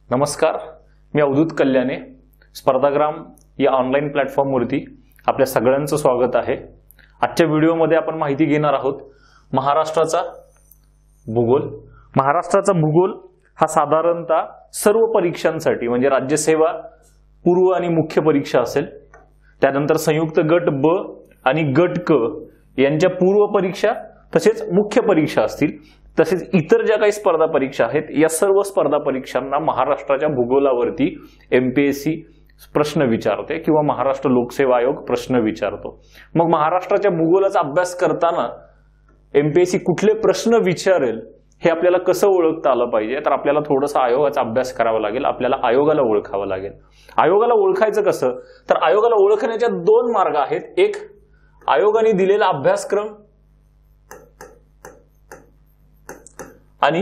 नमस्कार, मी अवधूत कल्याणे. स्पर्धाग्राम या ऑनलाईन प्लॅटफॉर्मवरती आपल्या सगळ्यांचं स्वागत आहे. आजच्या व्हिडिओमध्ये आपण माहिती घेणार आहोत महाराष्ट्राचा भूगोल. महाराष्ट्राचा भूगोल हा साधारणतः सर्व परीक्षांसाठी म्हणजे राज्यसेवा पूर्व आणि मुख्य परीक्षा असेल, त्यानंतर संयुक्त गट ब आणि गट क यांच्या पूर्व परीक्षा तसेच मुख्य परीक्षा असतील, तसेच इतर ज्या काही स्पर्धा परीक्षा आहेत या सर्व स्पर्धा परीक्षांना महाराष्ट्राच्या भूगोलावरती एमपीएससी प्रश्न विचारते किंवा महाराष्ट्र लोकसेवा आयोग प्रश्न विचारतो. मग महाराष्ट्राच्या भूगोलाचा अभ्यास करताना एमपीएससी कुठले प्रश्न विचारेल हे आपल्याला कसं ओळखता आलं पाहिजे, तर आपल्याला थोडासा आयोगाचा अभ्यास करावा लागेल. आपल्याला आयोगाला ओळखावं लागेल. आयोगाला ओळखायचं कसं, तर आयोगाला ओळखण्याच्या दोन मार्ग आहेत. एक, आयोगाने दिलेला अभ्यासक्रम, आणि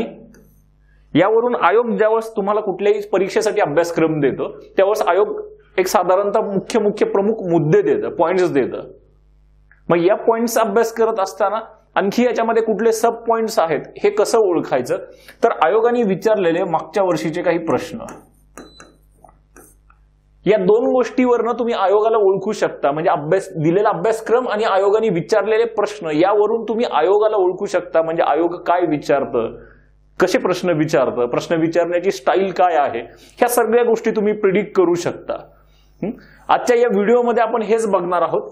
यावरून आयोग ज्यावेळेस तुम्हाला कुठल्याही परीक्षेसाठी अभ्यासक्रम देतो त्यावेळेस आयोग एक साधारणतः मुख्य प्रमुख मुद्दे देतं, पॉइंट्स देतं. मग या पॉइंट्सचा अभ्यास करत असताना आणखी याच्यामध्ये कुठले सब पॉइंट्स आहेत हे कसं ओळखायचं, तर आयोगाने विचारलेले मागच्या वर्षीचे काही प्रश्न, या दोन गोष्टीवरनं तुम्ही आयोगाला ओळखू शकता. म्हणजे दिलेला अभ्यासक्रम आणि आयोगाने विचारलेले प्रश्न यावरून तुम्ही आयोगाला ओळखू शकता. म्हणजे आयोग काय विचारतं, कसे प्रश्न विचारतं, प्रश्न विचारण्याची स्टाईल काय आहे, ह्या सगळ्या गोष्टी तुम्ही प्रिडिक्ट करू शकता. आजच्या या व्हिडिओमध्ये आपण हेच बघणार आहोत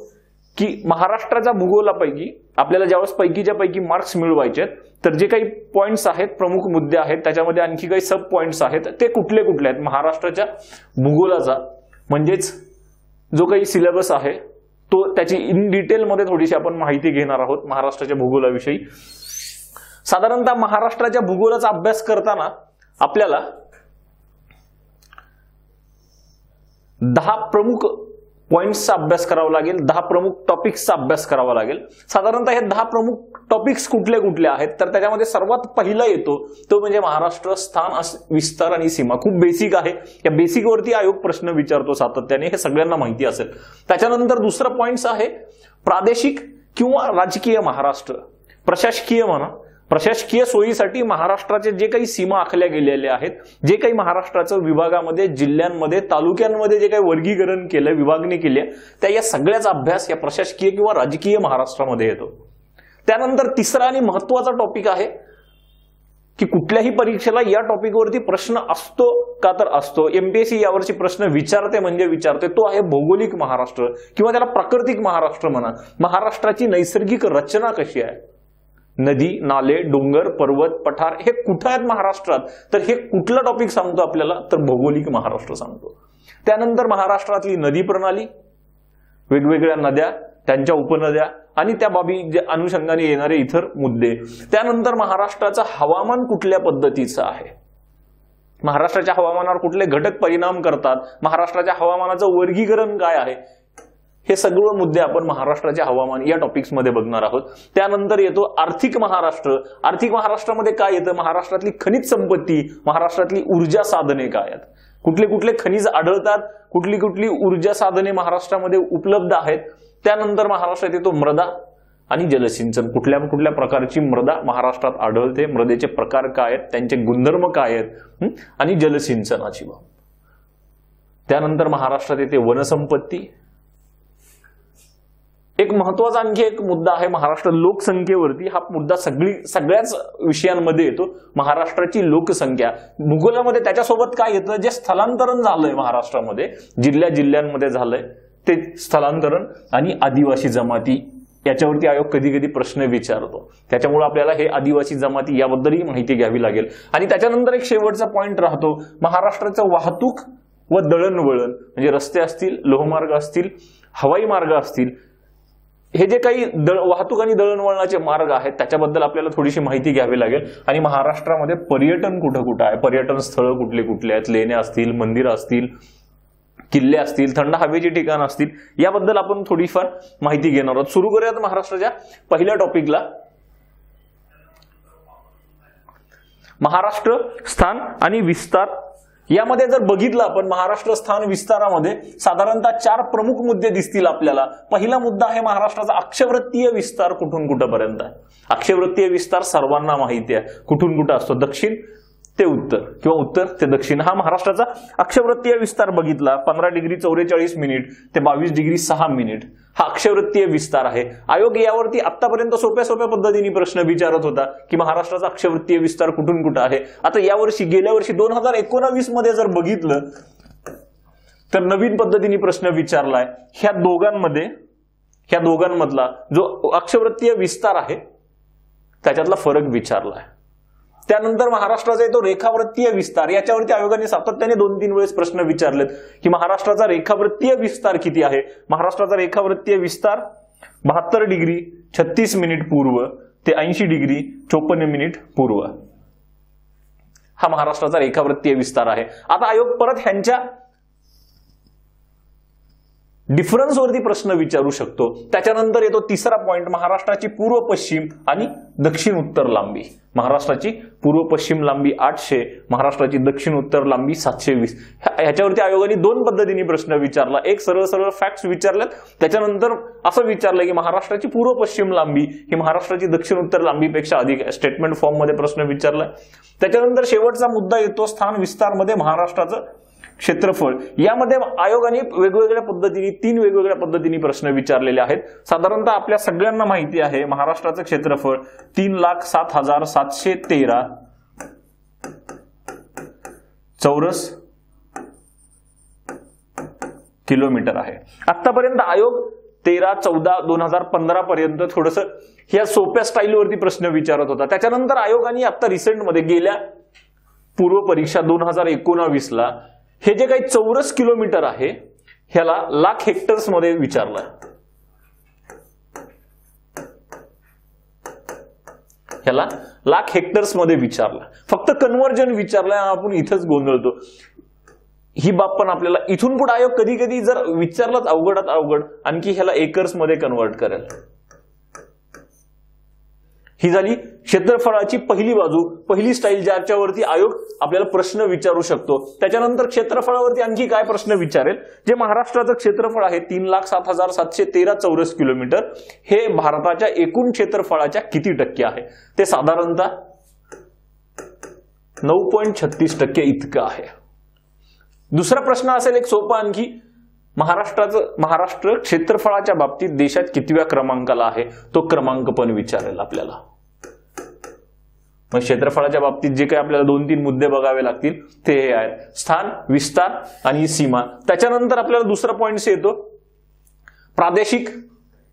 की महाराष्ट्राच्या भूगोलापैकी आपल्याला ज्यावेळेस पैकीच्या पैकी मार्क्स मिळवायचे तर जे काही पॉइंट्स आहेत, प्रमुख मुद्दे आहेत, त्याच्यामध्ये आणखी काही सब पॉइंट्स आहेत, ते कुठले कुठले आहेत. महाराष्ट्राच्या भूगोलाचा म्हणजेच जो काही सिलेबस आहे तो त्याची इन डिटेल मध्ये थोडीशी आपण माहिती घेणार आहोत महाराष्ट्राच्या भूगोलाविषयी. साधारणतः महाराष्ट्राच्या भूगोलाचा अभ्यास करताना आपल्याला 10 प्रमुख पॉइंट्सचा अभ्यास करावा लागेल, 10 प्रमुख टॉपिक्सचा अभ्यास करावा लागेल. साधारणतः हे 10 प्रमुख टॉपिक्स कुठले कुठले आहेत, तर त्याच्यामध्ये सर्वात पहिला येतो तो म्हणजे महाराष्ट्र स्थान, विस्तार आणि सीमा. खूप बेसिक आहे, या बेसिकवरती आयोग प्रश्न विचारतो सातत्याने, हे सगळ्यांना माहिती असेल. त्याच्यानंतर दुसरं पॉइंट आहे प्रादेशिक किंवा राजकीय महाराष्ट्र. प्रशासकीय म्हणा, प्रशासकीय सोयीसाठी महाराष्ट्राचे जे काही सीमा आखल्या गेलेल्या आहेत, जे काही महाराष्ट्राचं विभागामध्ये, जिल्ह्यांमध्ये, तालुक्यांमध्ये जे काही वर्गीकरण केलं, विभागणी केली आहे, त्या या सगळ्याचा अभ्यास या प्रशासकीय किंवा राजकीय महाराष्ट्रामध्ये येतो. त्यानंतर तिसरा आणि महत्वाचा टॉपिक आहे की कुठल्याही परीक्षेला या टॉपिकवरती प्रश्न असतो का, तर असतो. एमपीएससी यावरची प्रश्न विचारते म्हणजे विचारते, तो आहे भौगोलिक महाराष्ट्र किंवा त्याला प्राकृतिक महाराष्ट्र म्हणा. महाराष्ट्राची नैसर्गिक रचना कशी आहे, नदी, नाले, डोंगर, पर्वत, पठार हे कुठे आहेत महाराष्ट्रात, तर हे कुठला टॉपिक सांगतो आपल्याला, तर भौगोलिक महाराष्ट्र सांगतो. त्यानंतर महाराष्ट्रातली नदी प्रणाली, वेगवेगळ्या नद्या, त्यांच्या उपनद्या आणि त्या बाबी अनुषंगाने येणारे इतर मुद्दे. त्यानंतर महाराष्ट्राचं हवामान कुठल्या पद्धतीचं आहे, महाराष्ट्राच्या हवामानावर कुठले घटक परिणाम करतात, महाराष्ट्राच्या हवामानाचं वर्गीकरण काय आहे, हे सगळे मुद्दे आपण महाराष्ट्राचे हवामान या टॉपिक्स मध्ये बघणार आहोत. त्यानंतर येतो आर्थिक महाराष्ट्र. आर्थिक महाराष्ट्रामध्ये काय येतं, महाराष्ट्रातली खनिज संपत्ती, महाराष्ट्रातली ऊर्जा साधने काय आहेत, कुठले कुठले खनिज आढळतात, कुठली कुठली ऊर्जा साधने महाराष्ट्रामध्ये उपलब्ध आहेत. त्यानंतर महाराष्ट्रात येतो मृदा आणि जलसिंचन. कुठल्या कुठल्या प्रकारची मृदा महाराष्ट्रात आढळते, मृदेचे प्रकार काय आहेत, त्यांचे गुणधर्म काय आहेत, आणि जलसिंचनाची बाब. त्यानंतर महाराष्ट्रात येते वनसंपत्ती. एक महत्वाचा आणखी एक मुद्दा आहे महाराष्ट्र लोकसंख्येवरती. हा मुद्दा सगळ्याच विषयांमध्ये येतो. महाराष्ट्राची लोकसंख्या भूगोलामध्ये त्याच्यासोबत काय येतं, जे स्थलांतरण झालंय महाराष्ट्रामध्ये, जिल्ह्यांमध्ये झालंय ते स्थलांतरण आणि आदिवासी जमाती, याच्यावरती आयोग कधी कधी प्रश्न विचारतो. त्याच्यामुळे आपल्याला हे आदिवासी जमाती याबद्दलही माहिती घ्यावी लागेल. आणि त्याच्यानंतर एक शेवटचा पॉइंट राहतो महाराष्ट्राचं वाहतूक व दळणवळण. म्हणजे रस्ते असतील, लोहमार्ग असतील, हवाई मार्ग असतील, हे जे काही वाहतूक आणि दळणवळणाचे मार्ग आहेत त्याच्याबद्दल आपल्याला थोडीशी माहिती घ्यावी लागेल. आणि महाराष्ट्रामध्ये पर्यटन कुठं कुठं आहे, पर्यटन स्थळं कुठले कुठले आहेत, लेण्या असतील, मंदिरं असतील, किल्ले असतील, थंड हवेची ठिकाणं असतील, याबद्दल आपण थोडीफार माहिती घेणार आहोत. सुरू करूयात महाराष्ट्राच्या पहिल्या टॉपिकला. महाराष्ट्र स्थान आणि विस्तार. यामध्ये जर बघितलं आपण महाराष्ट्र स्थान विस्तारामध्ये साधारणतः 4 प्रमुख मुद्दे दिसतील आपल्याला. पहिला मुद्दा आहे महाराष्ट्राचा अक्षवृत्तीय विस्तार कुठून कुठपर्यंत आहे. अक्षवृत्तीय विस्तार सर्वांना माहिती आहे कुठून कुठं असतो. दक्षिण ते उत्तर किंवा उत्तर ते दक्षिण. हा महाराष्ट्राचा अक्षवृत्तीय विस्तार बघितला 15 डिग्री 44 मिनिट ते 22 डिग्री 6 मिनिट हा अक्षवृत्तीय विस्तार आहे. आयोग यावरती आतापर्यंत सोप्या सोप्या पद्धतीने प्रश्न विचारत होता की महाराष्ट्राचा अक्षवृत्तीय विस्तार कुठून कुठं आहे. आता यावर्षी गेल्या वर्षी 2019 मध्ये जर बघितलं तर नवीन पद्धतीने प्रश्न विचारलाय. ह्या दोघांमधला जो अक्षवृत्तीय विस्तार आहे त्याच्यातला फरक विचारलाय. त्यानंतर महाराष्ट्राचा येतो रेखावृत्तीय विस्तार. याच्यावरती आयोगाने सातत्याने 2-3 वेळेस प्रश्न विचारलेत की महाराष्ट्राचा रेखावृत्तीय विस्तार किती आहे. महाराष्ट्राचा रेखावृत्तीय विस्तार 72 डिग्री 36 मिनिट पूर्व ते 80 डिग्री 54 मिनिट पूर्व हा महाराष्ट्राचा रेखावृत्तीय विस्तार आहे. आता आयोग परत ह्यांच्या डिफरन्स वरती प्रश्न विचारू शकतो. त्याच्यानंतर येतो तिसरा पॉइंट महाराष्ट्राची पूर्व पश्चिम आणि दक्षिण उत्तर लांबी. महाराष्ट्राची पूर्व पश्चिम लांबी 800, महाराष्ट्राची दक्षिण उत्तर लांबी 720. ह्याच्यावरती आयोगाने 2 पद्धतीने प्रश्न विचारला. एक सरळ सरळ फॅक्ट्स विचारल्यात, त्याच्यानंतर असं विचारलं की महाराष्ट्राची पूर्व पश्चिम लांबी ही महाराष्ट्राची दक्षिण उत्तर लांबीपेक्षा अधिक स्टेटमेंट फॉर्म मध्ये प्रश्न विचारलाय. त्याच्यानंतर शेवटचा मुद्दा येतो स्थान विस्तार मध्ये महाराष्ट्राचं क्षेत्रफळ. यामध्ये आयोगाने वेगवेगळ्या पद्धतीने 3 वेगवेगळ्या पद्धतीने प्रश्न विचारलेले आहेत. साधारणतः आपल्या सगळ्यांना माहिती आहे महाराष्ट्राचं क्षेत्रफळ 3,07,713 चौरस किलोमीटर आहे. आतापर्यंत आयोग 13-14-2015 पर्यंत थोडस ह्या सोप्या स्टाईलवरती प्रश्न विचारत होता. त्याच्यानंतर आयोगाने आता रिसेंटमध्ये गेल्या पूर्व परीक्षा 2019 ला हे जे काही चौरस किलोमीटर आहे ह्याला लाख हेक्टर्स मध्ये विचारलं. ह्याला लाख हेक्टर्स मध्ये विचारलं. फक्त कन्व्हर्जन विचारलंय. आपण इथंच गोंधळतो. ही बाब पण आपल्याला इथून पुढे आयोग कधी कधी जर विचारलंच अवघडात अवघड आणखी ह्याला एकर्स मध्ये कन्वर्ट करेल. ही झाली क्षेत्रफळाची पहिली बाजू, पहिली स्टाईल ज्याच्यावरती आयोग आपल्याला प्रश्न विचारू शकतो. त्याच्यानंतर क्षेत्रफळावरती आणखी काय प्रश्न विचारेल. जे महाराष्ट्राचं क्षेत्रफळ आहे 3,07,713 चौरस किलोमीटर हे भारताच्या एकूण क्षेत्रफळाच्या किती टक्के आहे. ते साधारणतः 9.36% इतकं आहे. दुसरा प्रश्न असेल एक सोपा आणखी, महाराष्ट्र क्षेत्रफळाच्या बाबतीत देशात कितव्या क्रमांकाला आहे तो क्रमांक पण विचारेल आपल्याला. मग क्षेत्रफळाच्या बाबतीत जे काही आपल्याला 2-3 मुद्दे बघावे लागतील ते हे आहेत स्थान विस्तार आणि सीमा. त्याच्यानंतर आपल्याला दुसरा पॉइंट येतो प्रादेशिक.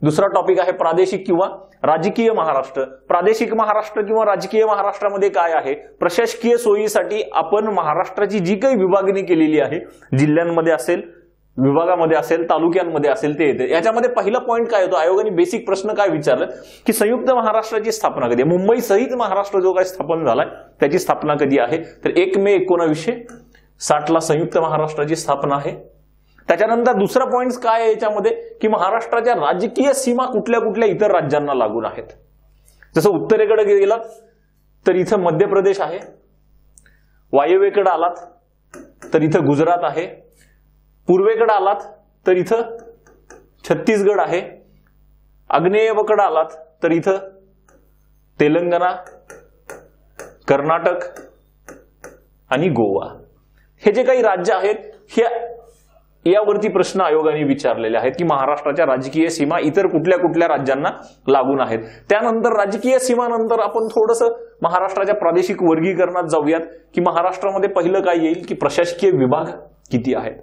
दुसरा टॉपिक आहे प्रादेशिक किंवा राजकीय महाराष्ट्र. प्रादेशिक महाराष्ट्र किंवा राजकीय महाराष्ट्रामध्ये काय आहे. प्रशासकीय सोयीसाठी आपण महाराष्ट्राची जी काही विभागणी केलेली आहे जिल्ह्यांमध्ये असेल, विभागामध्ये असेल, तालुक्यांमध्ये असेल ते येते. याच्यामध्ये पहिला पॉइंट काय होतो आयोगाने बेसिक प्रश्न काय विचारलं की संयुक्त महाराष्ट्राची स्थापना कधी. मुंबई सहित महाराष्ट्र जो काही स्थापन झालाय त्याची स्थापना कधी आहे तर 1 मे 1960 ला संयुक्त महाराष्ट्राची स्थापना आहे. त्याच्यानंतर दुसरा पॉइंट काय आहे याच्यामध्ये की महाराष्ट्राच्या राजकीय सीमा कुठल्या कुठल्या इतर राज्यांना लागून आहेत. जसं उत्तरेकडे गेलात तर इथं मध्य प्रदेश आहे, वायव्येकडे आलात तर इथं गुजरात आहे, पूर्वेकडे आलात तर इथं छत्तीसगड आहे, आग्नेयेकडे आलात तर इथं तेलंगणा, कर्नाटक आणि गोवा हे जे काही राज्य आहेत यावरती प्रश्न आयोगाने विचारलेले आहेत की महाराष्ट्राच्या राजकीय सीमा इतर कुठल्या कुठल्या राज्यांना लागून आहेत. त्यानंतर राजकीय सीमानंतर आपण थोडंसं महाराष्ट्राच्या प्रादेशिक वर्गीकरणात जाऊयात की महाराष्ट्रामध्ये पहिलं काय येईल की प्रशासकीय विभाग किती आहेत.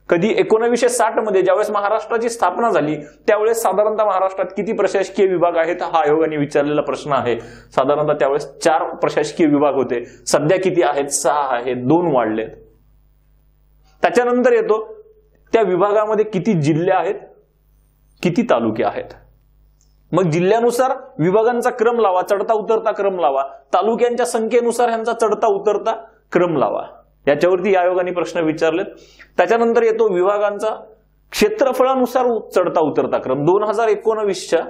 कधी 1960 मध्ये ज्यावेळेस महाराष्ट्राची स्थापना झाली त्यावेळेस साधारणतः महाराष्ट्रात किती प्रशासकीय विभाग आहेत हा आयोगाने विचारलेला प्रश्न आहे. साधारणतः त्यावेळेस 4 प्रशासकीय विभाग होते. सध्या किती आहेत 6 आहेत, 2 वाढलेत. त्याच्यानंतर येतो त्या विभागामध्ये किती जिल्हे आहेत, किती तालुके आहेत. मग जिल्ह्यानुसार विभागांचा क्रम लावा, चढता उतरता क्रम लावा. तालुक्यांच्या संख्येनुसार ह्यांचा चढता उतरता क्रम लावा. याच्यावरती आयोगाने प्रश्न विचारलेत. त्याच्यानंतर येतो विभागांचा क्षेत्रफळानुसार चढता उतरता क्रम. 2019च्या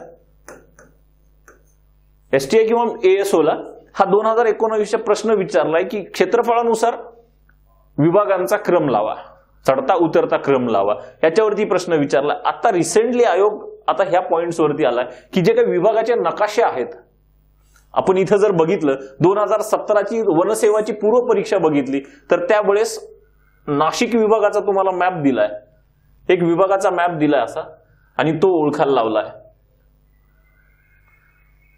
एसटीआय किंवा एएसओला हा 2019च्या प्रश्न विचारलाय की क्षेत्रफळानुसार विभागांचा क्रम लावा, चढता उतरता क्रम लावा. याच्यावरती प्रश्न विचारला. आता रिसेंटली आयोग आता ह्या पॉइंट्स वरती आलाय की जे काही विभागाचे नकाशे आहेत आपण इथं जर बघितलं 2017ची वनसेवाची पूर्व परीक्षा बघितली तर त्यावेळेस नाशिक विभागाचा तुम्हाला मॅप दिलाय, एक विभागाचा मॅप दिलाय असा, आणि तो ओळखायला लावलाय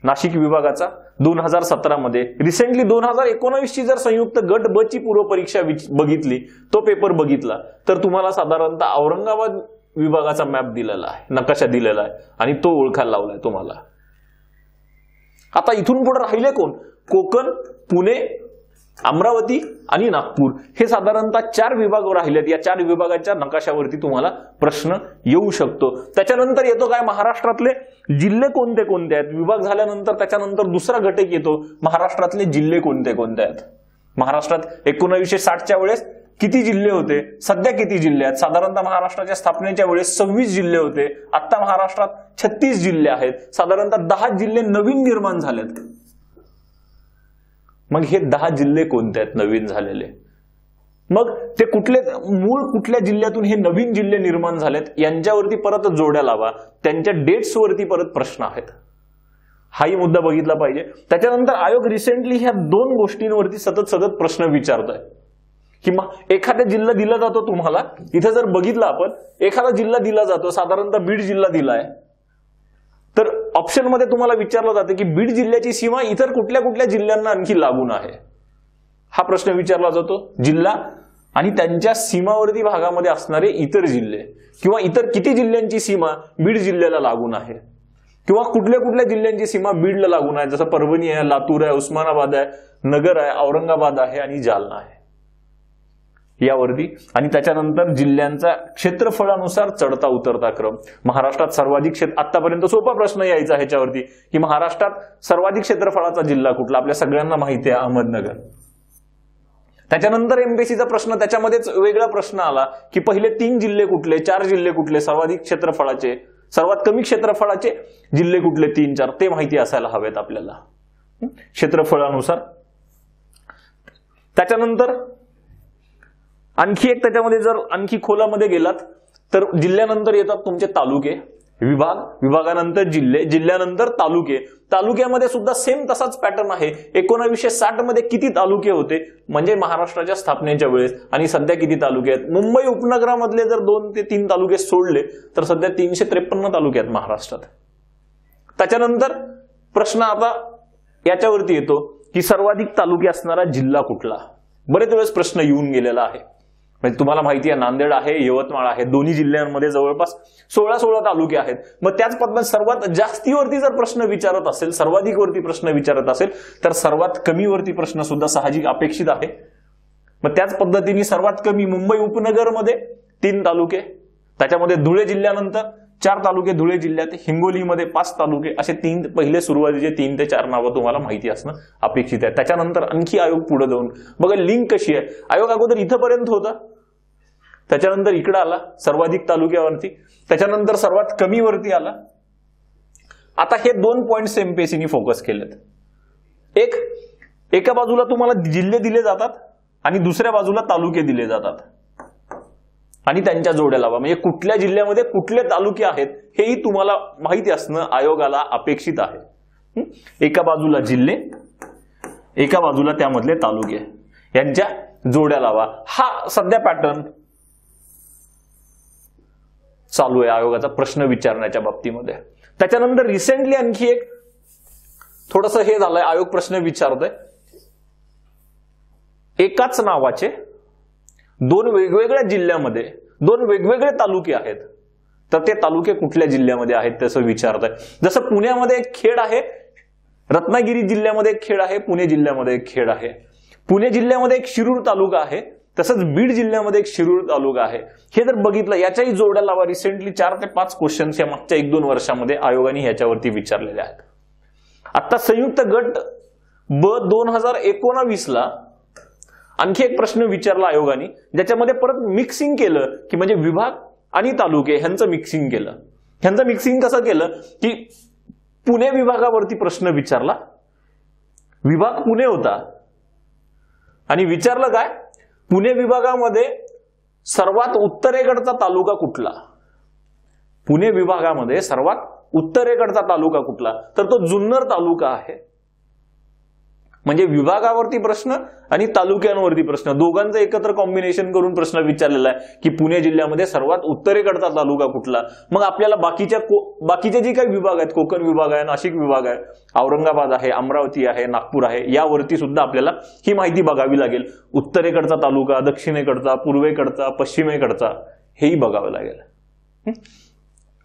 नाशिक विभागाचा 2017 मध्ये. रिसेंटली 2019 ची जर संयुक्त गट ब ची पूर्व परीक्षा बघितली, तो पेपर बघितला तर तुम्हाला साधारणतः औरंगाबाद विभागाचा मॅप दिलेला आहे, नकाशा दिलेला आहे, आणि तो ओळखायला लावलाय तुम्हाला. आता इथून पुढे राहिले कोण? कोकण, पुणे, अमरावती आणि नागपूर हे साधारणतः 4 विभाग राहिलेत. या 4 विभागाच्या नकाशावरती तुम्हाला प्रश्न येऊ शकतो. त्याच्यानंतर येतो काय? महाराष्ट्रातले जिल्हे कोणते कोणते आहेत. विभाग झाल्यानंतर त्याच्यानंतर दुसरा घटक येतो, महाराष्ट्रातले जिल्हे कोणते कोणते आहेत. महाराष्ट्रात 1960च्या वेळेस किती जिल्हे होते, सध्या किती जिल्हे आहेत? साधारणतः महाराष्ट्राच्या स्थापनेच्या वेळेस 26 जिल्हे होते, आता महाराष्ट्रात 36 जिल्हे आहेत. साधारणतः 10 जिल्हे नवीन निर्माण झालेत. मग हे 10 जिल्हे कोणते आहेत नवीन झालेले? मग ते कुठले, मूळ कुठल्या जिल्ह्यातून हे नवीन जिल्हे निर्माण झालेत यांच्यावरती परत जोड्या लावा, त्यांच्या डेट्स वरती परत प्रश्न आहेत. हाही मुद्दा बघितला पाहिजे. त्याच्यानंतर आयोग रिसेंटली ह्या 2 गोष्टींवरती सतत प्रश्न विचारतोय की मग एखादा जिल्हा दिला जातो तुम्हाला. इथे जर बघितलं आपण, एखादा जिल्हा दिला जातो, साधारणतः बीड जिल्हा दिलाय, तर ऑप्शन मध्ये तुम्हाला विचारलं जातं की बीड जिल्ह्याची सीमा इतर कुठल्या कुठल्या जिल्ह्यांना आणखी लागून आहे. हा प्रश्न विचारला जातो. जिल्हा आणि त्यांच्या सीमावर्ती भागामध्ये असणारे इतर जिल्हे, किंवा इतर किती जिल्ह्यांची सीमा बीड जिल्ह्याला लागून आहे, किंवा कुठल्या कुठल्या जिल्ह्यांची सीमा बीडला लागून आहे. जसं परभणी आहे, लातूर आहे, उस्मानाबाद आहे, नगर आहे, औरंगाबाद आहे आणि जालना आहे यावरती. आणि त्याच्यानंतर जिल्ह्यांचा क्षेत्रफळानुसार चढता उतरता क्रम. महाराष्ट्रात सर्वाधिक क्षेत्र, आतापर्यंत सोपा प्रश्न यायचा ह्याच्यावरती की महाराष्ट्रात सर्वाधिक क्षेत्रफळाचा जिल्हा कुठला? आपल्या सगळ्यांना माहिती आहे, अहमदनगर. त्याच्यानंतर एमपीएससीचा प्रश्न, त्याच्यामध्येच वेगळा प्रश्न आला की पहिले 3 जिल्हे कुठले, 4 जिल्हे कुठले, सर्वाधिक क्षेत्रफळाचे, सर्वात कमी क्षेत्रफळाचे जिल्हे कुठले, 3-4 ते माहिती असायला हवेत आपल्याला क्षेत्रफळानुसार. त्याच्यानंतर आणखी एक, त्याच्यामध्ये जर आणखी खोलामध्ये गेलात तर जिल्ह्यानंतर येतात तुमचे तालुके, विभाग, विभागानंतर जिल्हे, जिल्ह्यानंतर तालुके. तालुक्यामध्ये सुद्धा सेम तसाच पॅटर्न आहे. 1960 मध्ये किती तालुके होते म्हणजे महाराष्ट्राच्या स्थापनेच्या वेळेस, आणि सध्या किती तालुके आहेत? मुंबई उपनगरामधले जर 2 ते 3 तालुके सोडले तर सध्या 353 तालुके आहेत महाराष्ट्रात. त्याच्यानंतर प्रश्न आता याच्यावरती येतो की सर्वाधिक तालुके असणारा जिल्हा कुठला? बरेच वेळेस प्रश्न येऊन गेलेला आहे. म्हणजे तुम्हाला माहिती आहे नांदेड आहे, यवतमाळ आहे, दोन्ही जिल्ह्यांमध्ये जवळपास 16 तालुके आहेत. मग त्याच पद्धतीने सर्वात जास्तीवरती जर प्रश्न विचारत असेल, सर्वाधिक वरती प्रश्न विचारत असेल तर सर्वात कमी वरती प्रश्न सुद्धा साहजिक अपेक्षित आहे. मग त्याच पद्धतीने सर्वात कमी मुंबई उपनगरमध्ये 3 तालुके, त्याच्यामध्ये धुळे जिल्ह्यानंतर 4 तालुके धुळे जिल्ह्यात, हिंगोलीमध्ये 5 तालुके, असे 3 पहिले सुरुवातीचे 3 ते 4 नावं तुम्हाला माहिती असणं अपेक्षित आहे. त्याच्यानंतर आणखी आयोग पुढे जाऊन बघा लिंक कशी आहे. आयोग अगोदर इथंपर्यंत होता, त्याच्यानंतर इकडे आला सर्वाधिक तालुक्यावरती, त्याच्यानंतर सर्वात कमी वरती आला. आता हे 2 पॉइंट्स एमपीएससीने फोकस केलेत. एका बाजूला तुम्हाला जिल्हे दिले जातात आणि दुसऱ्या बाजूला तालुके दिले जातात आणि त्यांच्या जोड्या लावा. म्हणजे कुठल्या जिल्ह्यामध्ये कुठले तालुके आहेत हेही तुम्हाला माहिती असणं आयोगाला अपेक्षित आहे. एका बाजूला जिल्हे, एका बाजूला त्यामधले तालुके, यांच्या जोड्या लावा. हा सध्या पॅटर्न चालू आहे आयोगाचा प्रश्न विचारण्याच्या बाबतीमध्ये. त्याच्यानंतर रिसेंटली आणखी एक थोडंसं हे झालंय, आयोग प्रश्न विचारतोय एकाच नावाचे 2 वेगवेगळ्या जिल्ह्यामध्ये 2 वेगवेगळे तालुके आहेत, तर ते तालुके कुठल्या जिल्ह्यामध्ये आहेत तसं विचारतोय. जसं पुण्यामध्ये एक खेड आहे, रत्नागिरी जिल्ह्यामध्ये एक खेड आहे, पुणे जिल्ह्यामध्ये एक खेड आहे. पुणे जिल्ह्यामध्ये एक शिरूर तालुका आहे, तसंच बीड जिल्ह्यामध्ये एक शिरूर तालुका आहे. हे जर बघितलं याच्याही जोड्या लावा. रिसेंटली 4 ते 5 क्वेश्चन्स या मागच्या 1-2 वर्षामध्ये आयोगाने ह्याच्यावरती विचारलेले आहेत. आता संयुक्त गट ब 2019ला आणखी एक प्रश्न विचारला आयोगाने, ज्याच्यामध्ये परत मिक्सिंग केलं की म्हणजे विभाग आणि तालुके ह्यांचं मिक्सिंग केलं. ह्यांचं मिक्सिंग कसं केलं की पुणे विभागावरती प्रश्न विचारला, विभाग पुणे होता आणि विचारलं काय, पुणे विभागामध्ये सर्वात उत्तरेकडचा तालुका कुठला? पुणे विभागामध्ये सर्वात उत्तरेकडचा तालुका कुठला? तर तो जुन्नर तालुका आहे. म्हणजे विभागावरती प्रश्न आणि तालुक्यांवरती प्रश्न दोघांचं एकत्र कॉम्बिनेशन करून प्रश्न विचारलेला आहे की पुणे जिल्ह्यामध्ये सर्वात उत्तरेकडचा तालुका कुठला. मग आपल्याला बाकीचे जे काही विभाग आहेत, कोकण विभाग आहे, नाशिक विभाग आहे, औरंगाबाद आहे, अमरावती आहे, नागपूर आहे, यावरती सुद्धा आपल्याला ही माहिती बघावी लागेल. उत्तरेकडचा तालुका, दक्षिणेकडचा, पूर्वेकडचा, पश्चिमेकडचा, हेही बघावं लागेल.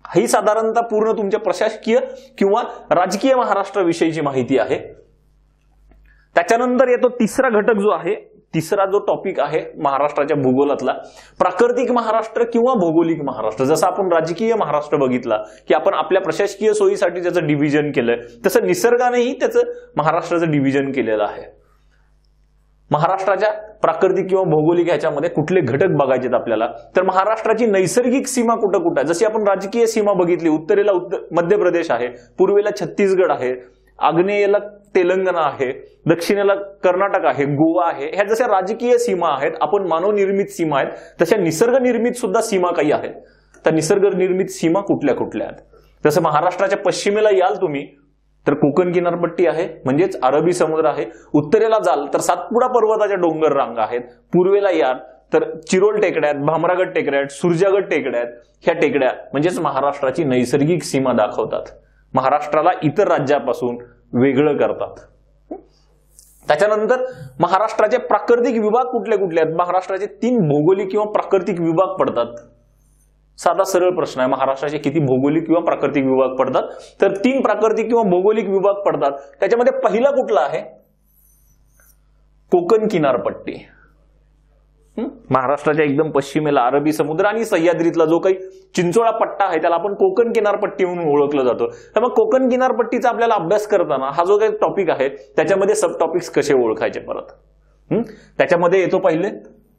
ही साधारणतः पूर्ण तुमच्या प्रशासकीय किंवा राजकीय महाराष्ट्राविषयीची माहिती आहे. त्याच्यानंतर येतो तिसरा घटक जो आहे, तिसरा जो टॉपिक आहे महाराष्ट्राच्या भूगोलातला, प्राकृतिक महाराष्ट्र किंवा भौगोलिक महाराष्ट्र. जसं आपण राजकीय महाराष्ट्र बघितला की आपण आपल्या प्रशासकीय सोयीसाठी त्याचं डिव्हिजन केलंय, तसं निसर्गानेही त्याचं महाराष्ट्राचं डिव्हिजन केलेलं आहे. महाराष्ट्राच्या प्राकृतिक किंवा भौगोलिक ह्याच्यामध्ये कुठले घटक बघायचे आपल्याला, तर महाराष्ट्राची नैसर्गिक सीमा कुठं कुठं आहे. जशी आपण राजकीय सीमा बघितली, उत्तरेला मध्य प्रदेश आहे, पूर्वेला छत्तीसगड आहे, आग्नेयेला तेलंगणा आहे, दक्षिणेला कर्नाटक आहे, गोवा आहे. ह्या जशा राजकीय सीमा आहेत, आपण मानवनिर्मित सीमा आहेत, तशा निसर्गनिर्मित सुद्धा सीमा काही आहेत. तर निसर्गनिर्मित सीमा कुठल्या कुठल्या आहेत. जसं महाराष्ट्राच्या पश्चिमेला याल तुम्ही तर कोकण किनारपट्टी आहे, म्हणजेच अरबी समुद्र आहे. उत्तरेला जाल तर सातपुडा पर्वताच्या डोंगर रांगा आहेत. पूर्वेला याल तर चिरोल टेकड्या आहेत, भामरागड टेकड्या आहेत, सुरजागड टेकड्या आहेत. ह्या टेकड्या म्हणजेच महाराष्ट्राची नैसर्गिक सीमा दाखवतात, महाराष्ट्राला इतर राज्यापासून वेगळं करतात. त्याच्यानंतर महाराष्ट्राचे प्राकृतिक विभाग कुठले कुठले आहेत. महाराष्ट्राचे 3 भौगोलिक किंवा प्राकृतिक विभाग पडतात. साधा सरळ प्रश्न आहे, महाराष्ट्राचे किती भौगोलिक किंवा प्राकृतिक विभाग पडतात. तर 3 प्राकृतिक किंवा भौगोलिक विभाग पडतात. त्याच्यामध्ये पहिला कुठला आहे, कोकण किनारपट्टी. महाराष्ट्राच्या एकदम पश्चिमेला अरबी समुद्र आणि सह्याद्रीतला जो काही चिंचोळा पट्टा आहे त्याला आपण कोकण किनारपट्टी म्हणून ओळखलं जातं. तर मग कोकण किनारपट्टीचा आपल्याला अभ्यास करताना हा जो काही टॉपिक आहे त्याच्यामध्ये सब टॉपिक्स कसे ओळखायचे परत, त्याच्यामध्ये येतो पहिले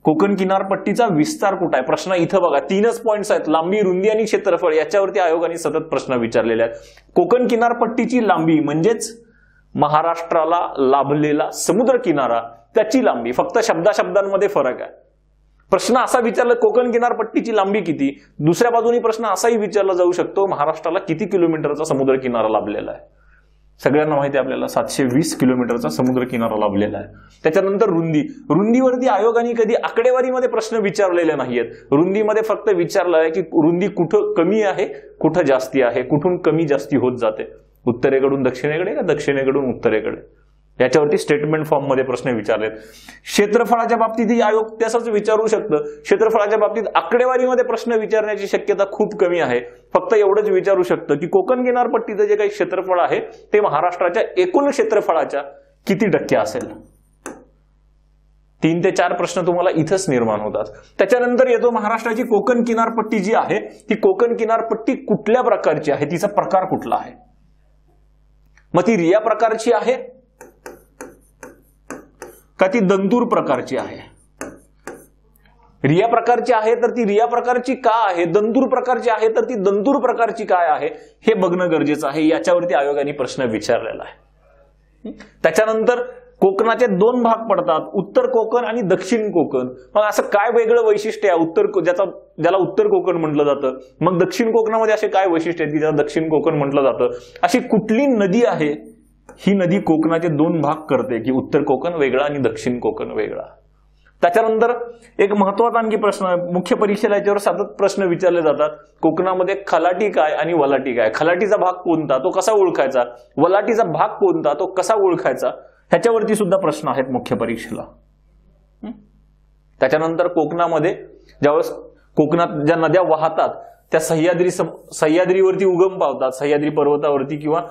कोकण किनारपट्टीचा विस्तार कुठे आहे. प्रश्न इथं बघा 3च पॉइंट्स आहेत, लांबी, रुंदी आणि क्षेत्रफळ. याच्यावरती आयोगाने सतत प्रश्न विचारलेले आहेत. कोकण किनारपट्टीची लांबी म्हणजेच महाराष्ट्राला लाभलेला समुद्र किनारा, त्याची लांबी. फक्त शब्दाशब्दांमध्ये फरक आहे. प्रश्न असा विचारला कोकण किनारपट्टीची लांबी किती, दुसऱ्या बाजूने प्रश्न असाही विचारला जाऊ शकतो महाराष्ट्राला किती किलोमीटरचा समुद्र किनारा लाभलेला आहे. सगळ्यांना माहिती आहे आपल्याला 720 किलोमीटरचा समुद्र किनारा लाभलेला आहे. त्याच्यानंतर रुंदी, रुंदीवरती आयोगाने कधी आकडेवारीमध्ये प्रश्न विचारलेले नाहीयेत. रुंदीमध्ये फक्त विचारलं आहे की रुंदी कुठं कमी आहे, कुठं जास्ती आहे, कुठून कमी जास्ती होत जाते, उत्तरेकडून दक्षिणेकडे का दक्षिणेकडून उत्तरेकडे. याच्यावरती स्टेटमेंट फॉर्म मध्ये प्रश्न विचारलेत. क्षेत्रफळाच्या बाबतीतही आयोग तसंच विचारू शकतं. क्षेत्रफळाच्या बाबतीत आकडेवारीमध्ये प्रश्न विचारण्याची शक्यता खूप कमी आहे. फक्त एवढंच विचारू शकतं की कोकण किनारपट्टीचं जे काही क्षेत्रफळ आहे ते महाराष्ट्राच्या एकूण क्षेत्रफळाच्या किती टक्के असेल. 3 ते 4 प्रश्न तुम्हाला इथंच निर्माण होतात. त्याच्यानंतर येतो महाराष्ट्राची कोकण किनारपट्टी जी आहे ती कोकण किनारपट्टी कुठल्या प्रकारची आहे, तिचा प्रकार कुठला आहे. मग ती रिया प्रकारची आहे का ती दंतूर प्रकारची आहे. रिया प्रकारची आहे तर ती रिया प्रकारची का आहे, दंतूर प्रकारची आहे तर ती दंतूर प्रकारची काय आहे हे बघणं गरजेचं आहे. याच्यावरती आयोगाने प्रश्न विचारलेला आहे. त्याच्यानंतर कोकणाचे 2 भाग पडतात, उत्तर कोकण आणि दक्षिण कोकण. मग असं काय वेगळं वैशिष्ट्य आहे ज्याला उत्तर कोकण म्हटलं जातं, मग दक्षिण कोकणामध्ये असे काय वैशिष्ट्य आहेत की ज्याला दक्षिण कोकण म्हटलं जातं. अशी कुठली नदी आहे ही नदी कोकणाचे 2 भाग करते की उत्तर कोकण वेगळा आणि दक्षिण कोकण वेगळा. त्याच्यानंतर एक महत्वाचा आणखी प्रश्न आहे, मुख्य परीक्षेला याच्यावर सतत प्रश्न विचारले जातात. कोकणामध्ये खलाटी काय आणि वलाटी काय, खलाटीचा भाग कोणता तो कसा ओळखायचा, वलाटीचा भाग कोणता तो कसा ओळखायचा, ह्याच्यावरती सुद्धा प्रश्न आहेत मुख्य परीक्षेला. त्याच्यानंतर कोकणामध्ये ज्यावेळेस कोकणात ज्या नद्या वाहतात त्या सह्याद्रीवरती उगम पावतात, सह्याद्री पर्वतावरती किंवा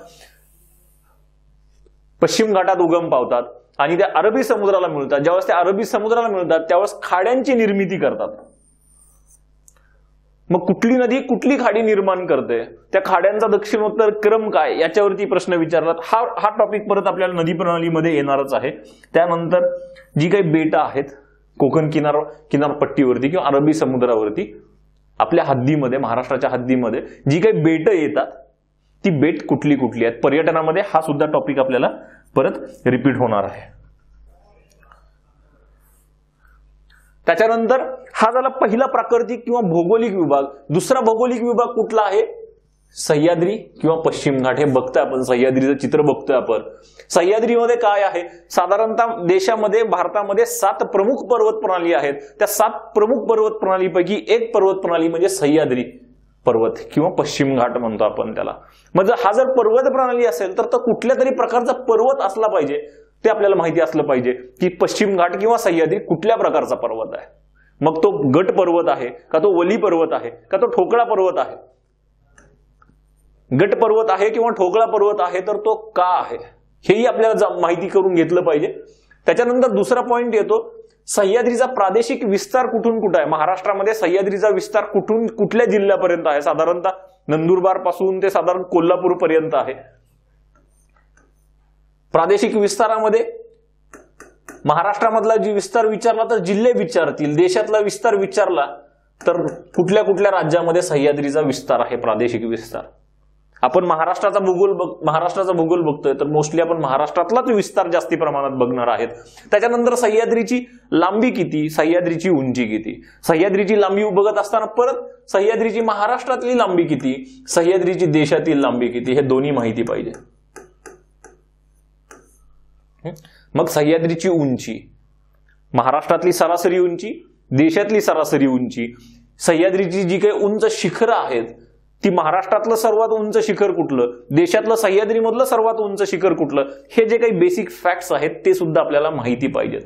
पश्चिम घाटात उगम पावतात आणि त्या अरबी समुद्राला मिळतात. ज्यावेळेस त्या अरबी समुद्राला मिळतात त्यावेळेस खाड्यांची निर्मिती करतात. मग कुठली नदी कुठली खाडी निर्माण करते, त्या खाड्यांचा दक्षिणोत्तर क्रम काय, याच्यावरती प्रश्न विचारतात. हा टॉपिक परत आपल्याला नदी प्रणालीमध्ये येणारच आहे. त्यानंतर जी काही बेटं आहेत कोकण किनारपट्टीवरती किंवा अरबी समुद्रावरती आपल्या हद्दीमध्ये, महाराष्ट्राच्या हद्दीमध्ये जी काही बेटं येतात ती बेट कुठली कुठली आहेत. पर्यटनामध्ये हा सुद्धा टॉपिक आपल्याला परत रिपीट होणार आहे. त्याच्यानंतर हा झाला पहिला प्राकृतिक किंवा भौगोलिक विभाग. दुसरा भौगोलिक विभाग कुठला आहे, सह्याद्री किंवा पश्चिम घाट हे बघतोय आपण, सह्याद्रीचं चित्र बघतोय आपण. सह्याद्रीमध्ये काय आहे, साधारणतः देशामध्ये भारतामध्ये 7 प्रमुख पर्वत प्रणाली आहेत. त्या 7 प्रमुख पर्वत प्रणालीपैकी एक पर्वत प्रणाली म्हणजे सह्याद्री पर्वत किंवा पश्चिम घाट म्हणतो आपण त्याला. म्हणजे हा जर पर्वत प्रणाली असेल तर कुठल्या तरी प्रकारचा पर्वत असला पाहिजे, ते आपल्याला माहिती असलं पाहिजे की पश्चिम घाट किंवा सह्याद्री कुठल्या प्रकारचा पर्वत आहे. मग तो गट पर्वत आहे का, तो वली पर्वत आहे का, तो ठोकळा पर्वत आहे. गट पर्वत आहे किंवा ठोकळा पर्वत आहे तर तो का आहे हेही आपल्याला माहिती करून घेतलं पाहिजे. त्याच्यानंतर दुसरा पॉइंट येतो, सह्याद्रीचा प्रादेशिक विस्तार कुठून कुठं आहे. महाराष्ट्रामध्ये सह्याद्रीचा विस्तार कुठून कुठल्या जिल्ह्यापर्यंत आहे, साधारणतः नंदुरबार पासून ते साधारण कोल्हापूर पर्यंत आहे. प्रादेशिक विस्तारामध्ये महाराष्ट्रामधला जी विस्तार विचारला तर जिल्हे विचारतील, देशातला विस्तार विचारला तर कुठल्या कुठल्या राज्यामध्ये सह्याद्रीचा विस्तार आहे, प्रादेशिक विस्तार. आपण महाराष्ट्राचा भूगोल बघतोय तर मोस्टली आपण महाराष्ट्रातलाच विस्तार जास्ती प्रमाणात बघणार आहेत. त्याच्यानंतर सह्याद्रीची लांबी किती, सह्याद्रीची उंची किती. सह्याद्रीची लांबी बघत असताना परत सह्याद्रीची महाराष्ट्रातली लांबी किती, सह्याद्रीची देशातील लांबी किती, हे दोन्ही माहिती पाहिजे. मग सह्याद्रीची उंची, महाराष्ट्रातली सरासरी उंची, देशातली सरासरी उंची, सह्याद्रीची जी काही उंच शिखरं आहेत ती महाराष्ट्रातलं सर्वात उंच शिखर कुठलं, देशातलं सह्याद्रीमधलं सर्वात उंच शिखर कुठलं, हे जे काही बेसिक फॅक्ट्स आहेत ते सुद्धा आपल्याला माहिती पाहिजेत.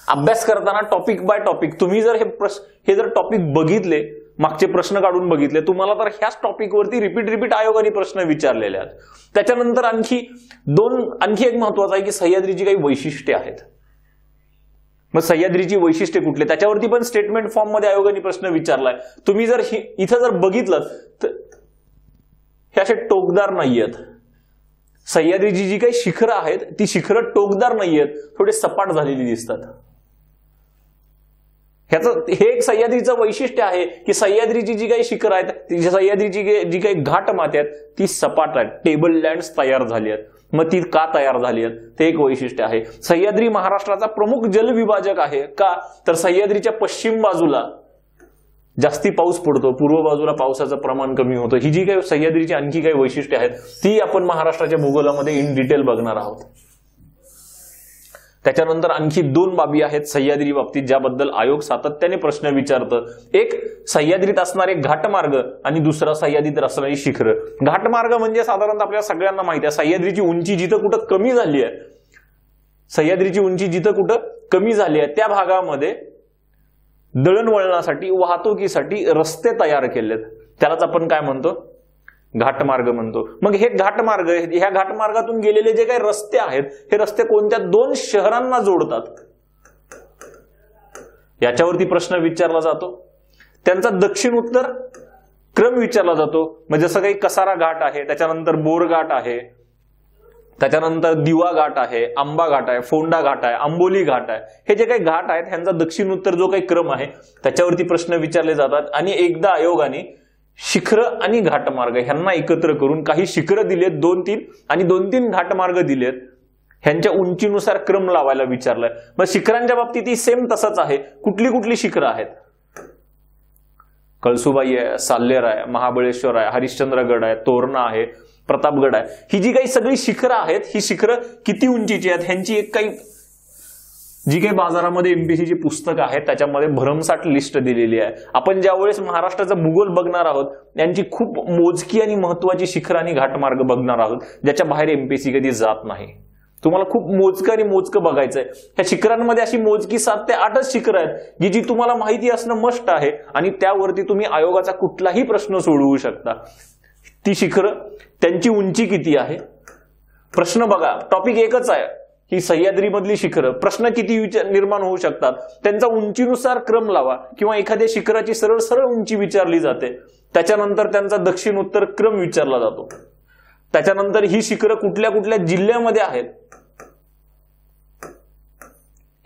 अभ्यास करताना टॉपिक बाय टॉपिक तुम्ही जर हे जर टॉपिक बघितले, मागचे प्रश्न काढून बघितले, तुम्हाला तर ह्याच टॉपिकवरती रिपीट आयोगाने प्रश्न विचारलेले आहेत. त्याच्यानंतर आणखी एक महत्वाचं आहे की सह्याद्रीची काही वैशिष्ट्ये आहेत. मग सह्याद्रीची वैशिष्ट्ये कुठले, त्याच्यावरती पण स्टेटमेंट फॉर्म मध्ये आयोगाने प्रश्न विचारलाय. तुम्ही जर इथं जर बघितलं तर हे असे टोकदार नाहीयेत. सह्याद्रीची जी काही शिखरं आहेत ती शिखरं टोकदार नाहीयेत, थोडे सपाट झालेली दिसतात. हे एक सह्याद्रीचं वैशिष्ट्य आहे की सह्याद्रीची जी काही शिखरं आहेत, सह्याद्रीची जी काही घाट माती आहेत ती सपाट आहेत, टेबल लँड्स तयार झाली आहेत. मग ती का तयार झाली आहेत ते एक वैशिष्ट्य आहे. सह्याद्री महाराष्ट्राचा प्रमुख जलविभाजक आहे का, तर सह्याद्रीच्या पश्चिम बाजूला जास्ती पाऊस पडतो, पूर्व बाजूला पावसाचं प्रमाण कमी होतं. ही जी काही सह्याद्रीची आणखी काही वैशिष्ट्ये आहेत ती आपण महाराष्ट्राच्या भूगोलामध्ये इन डिटेल बघणार आहोत. त्याच्यानंतर आणखी 2 बाबी आहेत सह्याद्री बाबतीत ज्याबद्दल आयोग सातत्याने प्रश्न विचारतं. एक सह्याद्रीत असणारे घाटमार्ग आणि दुसरा सह्याद्रीत असणारी शिखरं. घाटमार्ग म्हणजे साधारणतः आपल्याला सगळ्यांना माहिती आहे, सह्याद्रीची उंची जिथं कुठं कमी झाली आहे, सह्याद्रीची उंची जिथं कुठं कमी झाली आहे त्या भागामध्ये दळणवळणासाठी, वाहतुकीसाठी रस्ते तयार केलेत, त्यालाच आपण काय म्हणतो, घाटमार्ग म्हणतो. मग हे घाटमार्ग, ह्या घाटमार्गातून गेलेले जे काही रस्ते आहेत हे रस्ते कोणत्या 2 शहरांना जोडतात याच्यावरती प्रश्न विचारला जातो. त्यांचा दक्षिण उत्तर क्रम विचारला जातो. म्हणजे जसं काही कसारा घाट आहे, त्याच्यानंतर बोर घाट आहे, त्याच्यानंतर दिवा घाट आहे, आंबा घाट आहे, फोंडा घाट आहे, आंबोली घाट आहे, हे जे काही घाट आहेत ह्यांचा दक्षिण उत्तर जो काही क्रम आहे त्याच्यावरती प्रश्न विचारले जातात. आणि एकदा आयोगाने शिखर आणि घाटमार्ग ह्यांना एकत्र करून काही शिखरं दिलेत 2-3 आणि 2-3 घाटमार्ग दिलेत, ह्यांच्या उंचीनुसार क्रम लावायला विचारलाय. मग शिखरांच्या बाबतीत सेम तसंच आहे. कुठली कुठली शिखरं आहेत, कळसुबाई आहे, साल्हेर आहे, महाबळेश्वर आहे, हरिश्चंद्रगड आहे, तोरणा आहे, प्रतापगड आहे. ही जी काही सगळी शिखरं आहेत ही शिखरं किती उंचीची आहेत ह्यांची एक काही जी काही बाजारामध्ये एमपीसीची पुस्तक आहेत त्याच्यामध्ये भरमसाठ लिस्ट दिलेली आहे. आपण ज्यावेळेस महाराष्ट्राचा भूगोल बघणार आहोत यांची खूप मोजकी आणि महत्वाची शिखरं आणि घाटमार्ग बघणार आहोत ज्याच्या बाहेर एमपीसी कधी जात नाही. तुम्हाला खूप मोजकं आणि मोजकं बघायचंय. ह्या शिखरांमध्ये अशी मोजकी 7 ते 8च शिखरं आहेत जी तुम्हाला माहिती असणं मस्ट आहे आणि त्यावरती तुम्ही आयोगाचा कुठलाही प्रश्न सोडवू शकता. ती शिखरं, त्यांची उंची किती आहे, प्रश्न बघा, टॉपिक एकच आहे ही सह्याद्रीमधली शिखरं, प्रश्न किती निर्माण होऊ शकतात, त्यांचा उंचीनुसार क्रम लावा किंवा एखाद्या शिखराची सरळ सरळ उंची विचारली जाते, त्याच्यानंतर त्यांचा दक्षिण उत्तर क्रम विचारला जातो, त्याच्यानंतर ही शिखरं कुठल्या कुठल्या जिल्ह्यामध्ये आहेत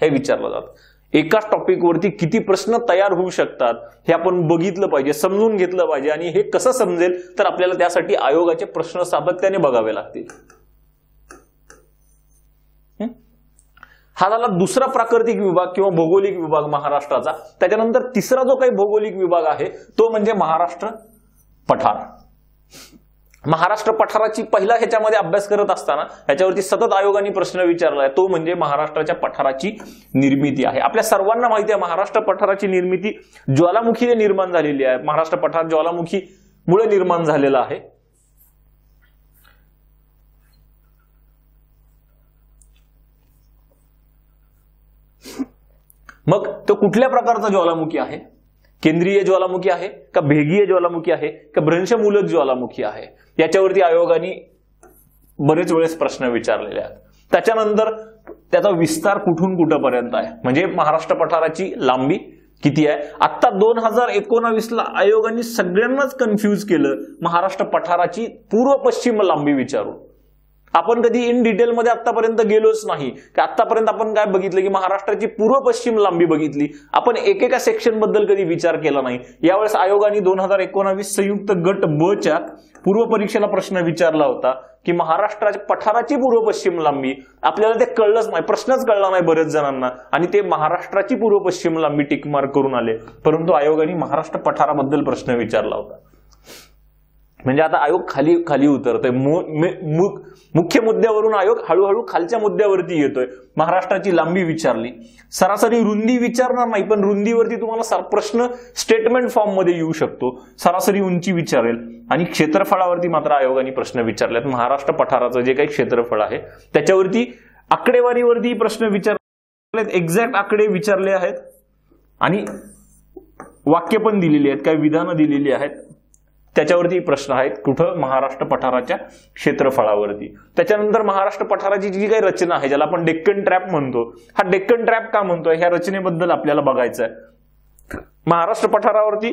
हे विचारलं जातं. एकाच टॉपिकवरती किती प्रश्न तयार होऊ शकतात हे आपण बघितलं पाहिजे, समजून घेतलं पाहिजे. आणि हे कसं समजेल तर आपल्याला त्यासाठी आयोगाचे प्रश्न सातत्याने बघावे लागतील. हा झाला दुसरा प्राकृतिक विभाग किंवा भौगोलिक विभाग महाराष्ट्राचा. त्याच्यानंतर तिसरा जो काही भौगोलिक विभाग आहे तो म्हणजे महाराष्ट्र पठार. महाराष्ट्र पठाराची पहिला ह्याच्यामध्ये अभ्यास करत असताना ह्याच्यावरती सतत आयोगाने प्रश्न विचारलाय, तो म्हणजे महाराष्ट्राच्या पठाराची निर्मिती आहे. आपल्या सर्वांना माहिती आहे महाराष्ट्र पठाराची निर्मिती ज्वालामुखीने निर्माण झालेली आहे. महाराष्ट्र पठार ज्वालामुखीमुळे निर्माण झालेला आहे. मग तो कुठल्या प्रकारचा ज्वालामुखी आहे? केंद्रीय ज्वालामुखी आहे का भेगीय ज्वालामुखी आहे का भ्रंशमूलक ज्वालामुखी आहे? याच्यावरती आयोगाने बरेच वेळेस प्रश्न विचारलेले आहेत. त्याच्यानंतर त्याचा विस्तार कुठून कुठपर्यंत आहे, म्हणजे महाराष्ट्र पठाराची लांबी किती आहे. आता 2019ला आयोगाने सगळ्यांनाच कन्फ्यूज केलं महाराष्ट्र पठाराची पूर्व पश्चिम लांबी विचारून. आपण कधी इन डिटेलमध्ये आतापर्यंत गेलोच नाही. आतापर्यंत आपण काय बघितलं की महाराष्ट्राची पूर्व पश्चिम लांबी बघितली, आपण एकेका सेक्शन बद्दल कधी विचार केला नाही. यावेळेस आयोगाने 2019 संयुक्त गट ब च्या पूर्व परीक्षेला प्रश्न विचारला होता की महाराष्ट्राच्या पठाराची पूर्व पश्चिम लांबी. आपल्याला ते कळलंच नाही, प्रश्नच कळला नाही बरेच जणांना, आणि ते महाराष्ट्राची पूर्व पश्चिम लांबी टिक मार्क करून आले. परंतु आयोगाने महाराष्ट्र पठाराबद्दल प्रश्न विचारला होता. म्हणजे आता आयोग खाली खाली उतरतोय. मुख्य मुद्द्यावरून आयोग हळूहळू खालच्या मुद्द्यावरती येतोय. महाराष्ट्राची लांबी विचारली, सरासरी रुंदी विचारणार नाही, पण रुंदीवरती तुम्हाला प्रश्न स्टेटमेंट फॉर्म मध्ये येऊ शकतो. सरासरी उंची विचारेल, आणि क्षेत्रफळावरती मात्र आयोगाने प्रश्न विचारलेत. महाराष्ट्र पठाराचं जे काही क्षेत्रफळ आहे त्याच्यावरती आकडेवारीवरती प्रश्न विचारलेत, एक्झॅक्ट आकडे विचारले आहेत, आणि वाक्य पण दिलेली आहेत, काही विधानं दिलेली आहेत, त्याच्यावरती प्रश्न आहेत. कुठं? महाराष्ट्र पठाराच्या क्षेत्रफळावरती. त्याच्यानंतर महाराष्ट्र पठाराची जी काही रचना आहे, ज्याला आपण डेक्कन ट्रॅप म्हणतो, हा डेक्कन ट्रॅप का म्हणतोय ह्या रचनेबद्दल आपल्याला बघायचं आहे. महाराष्ट्र पठारावरती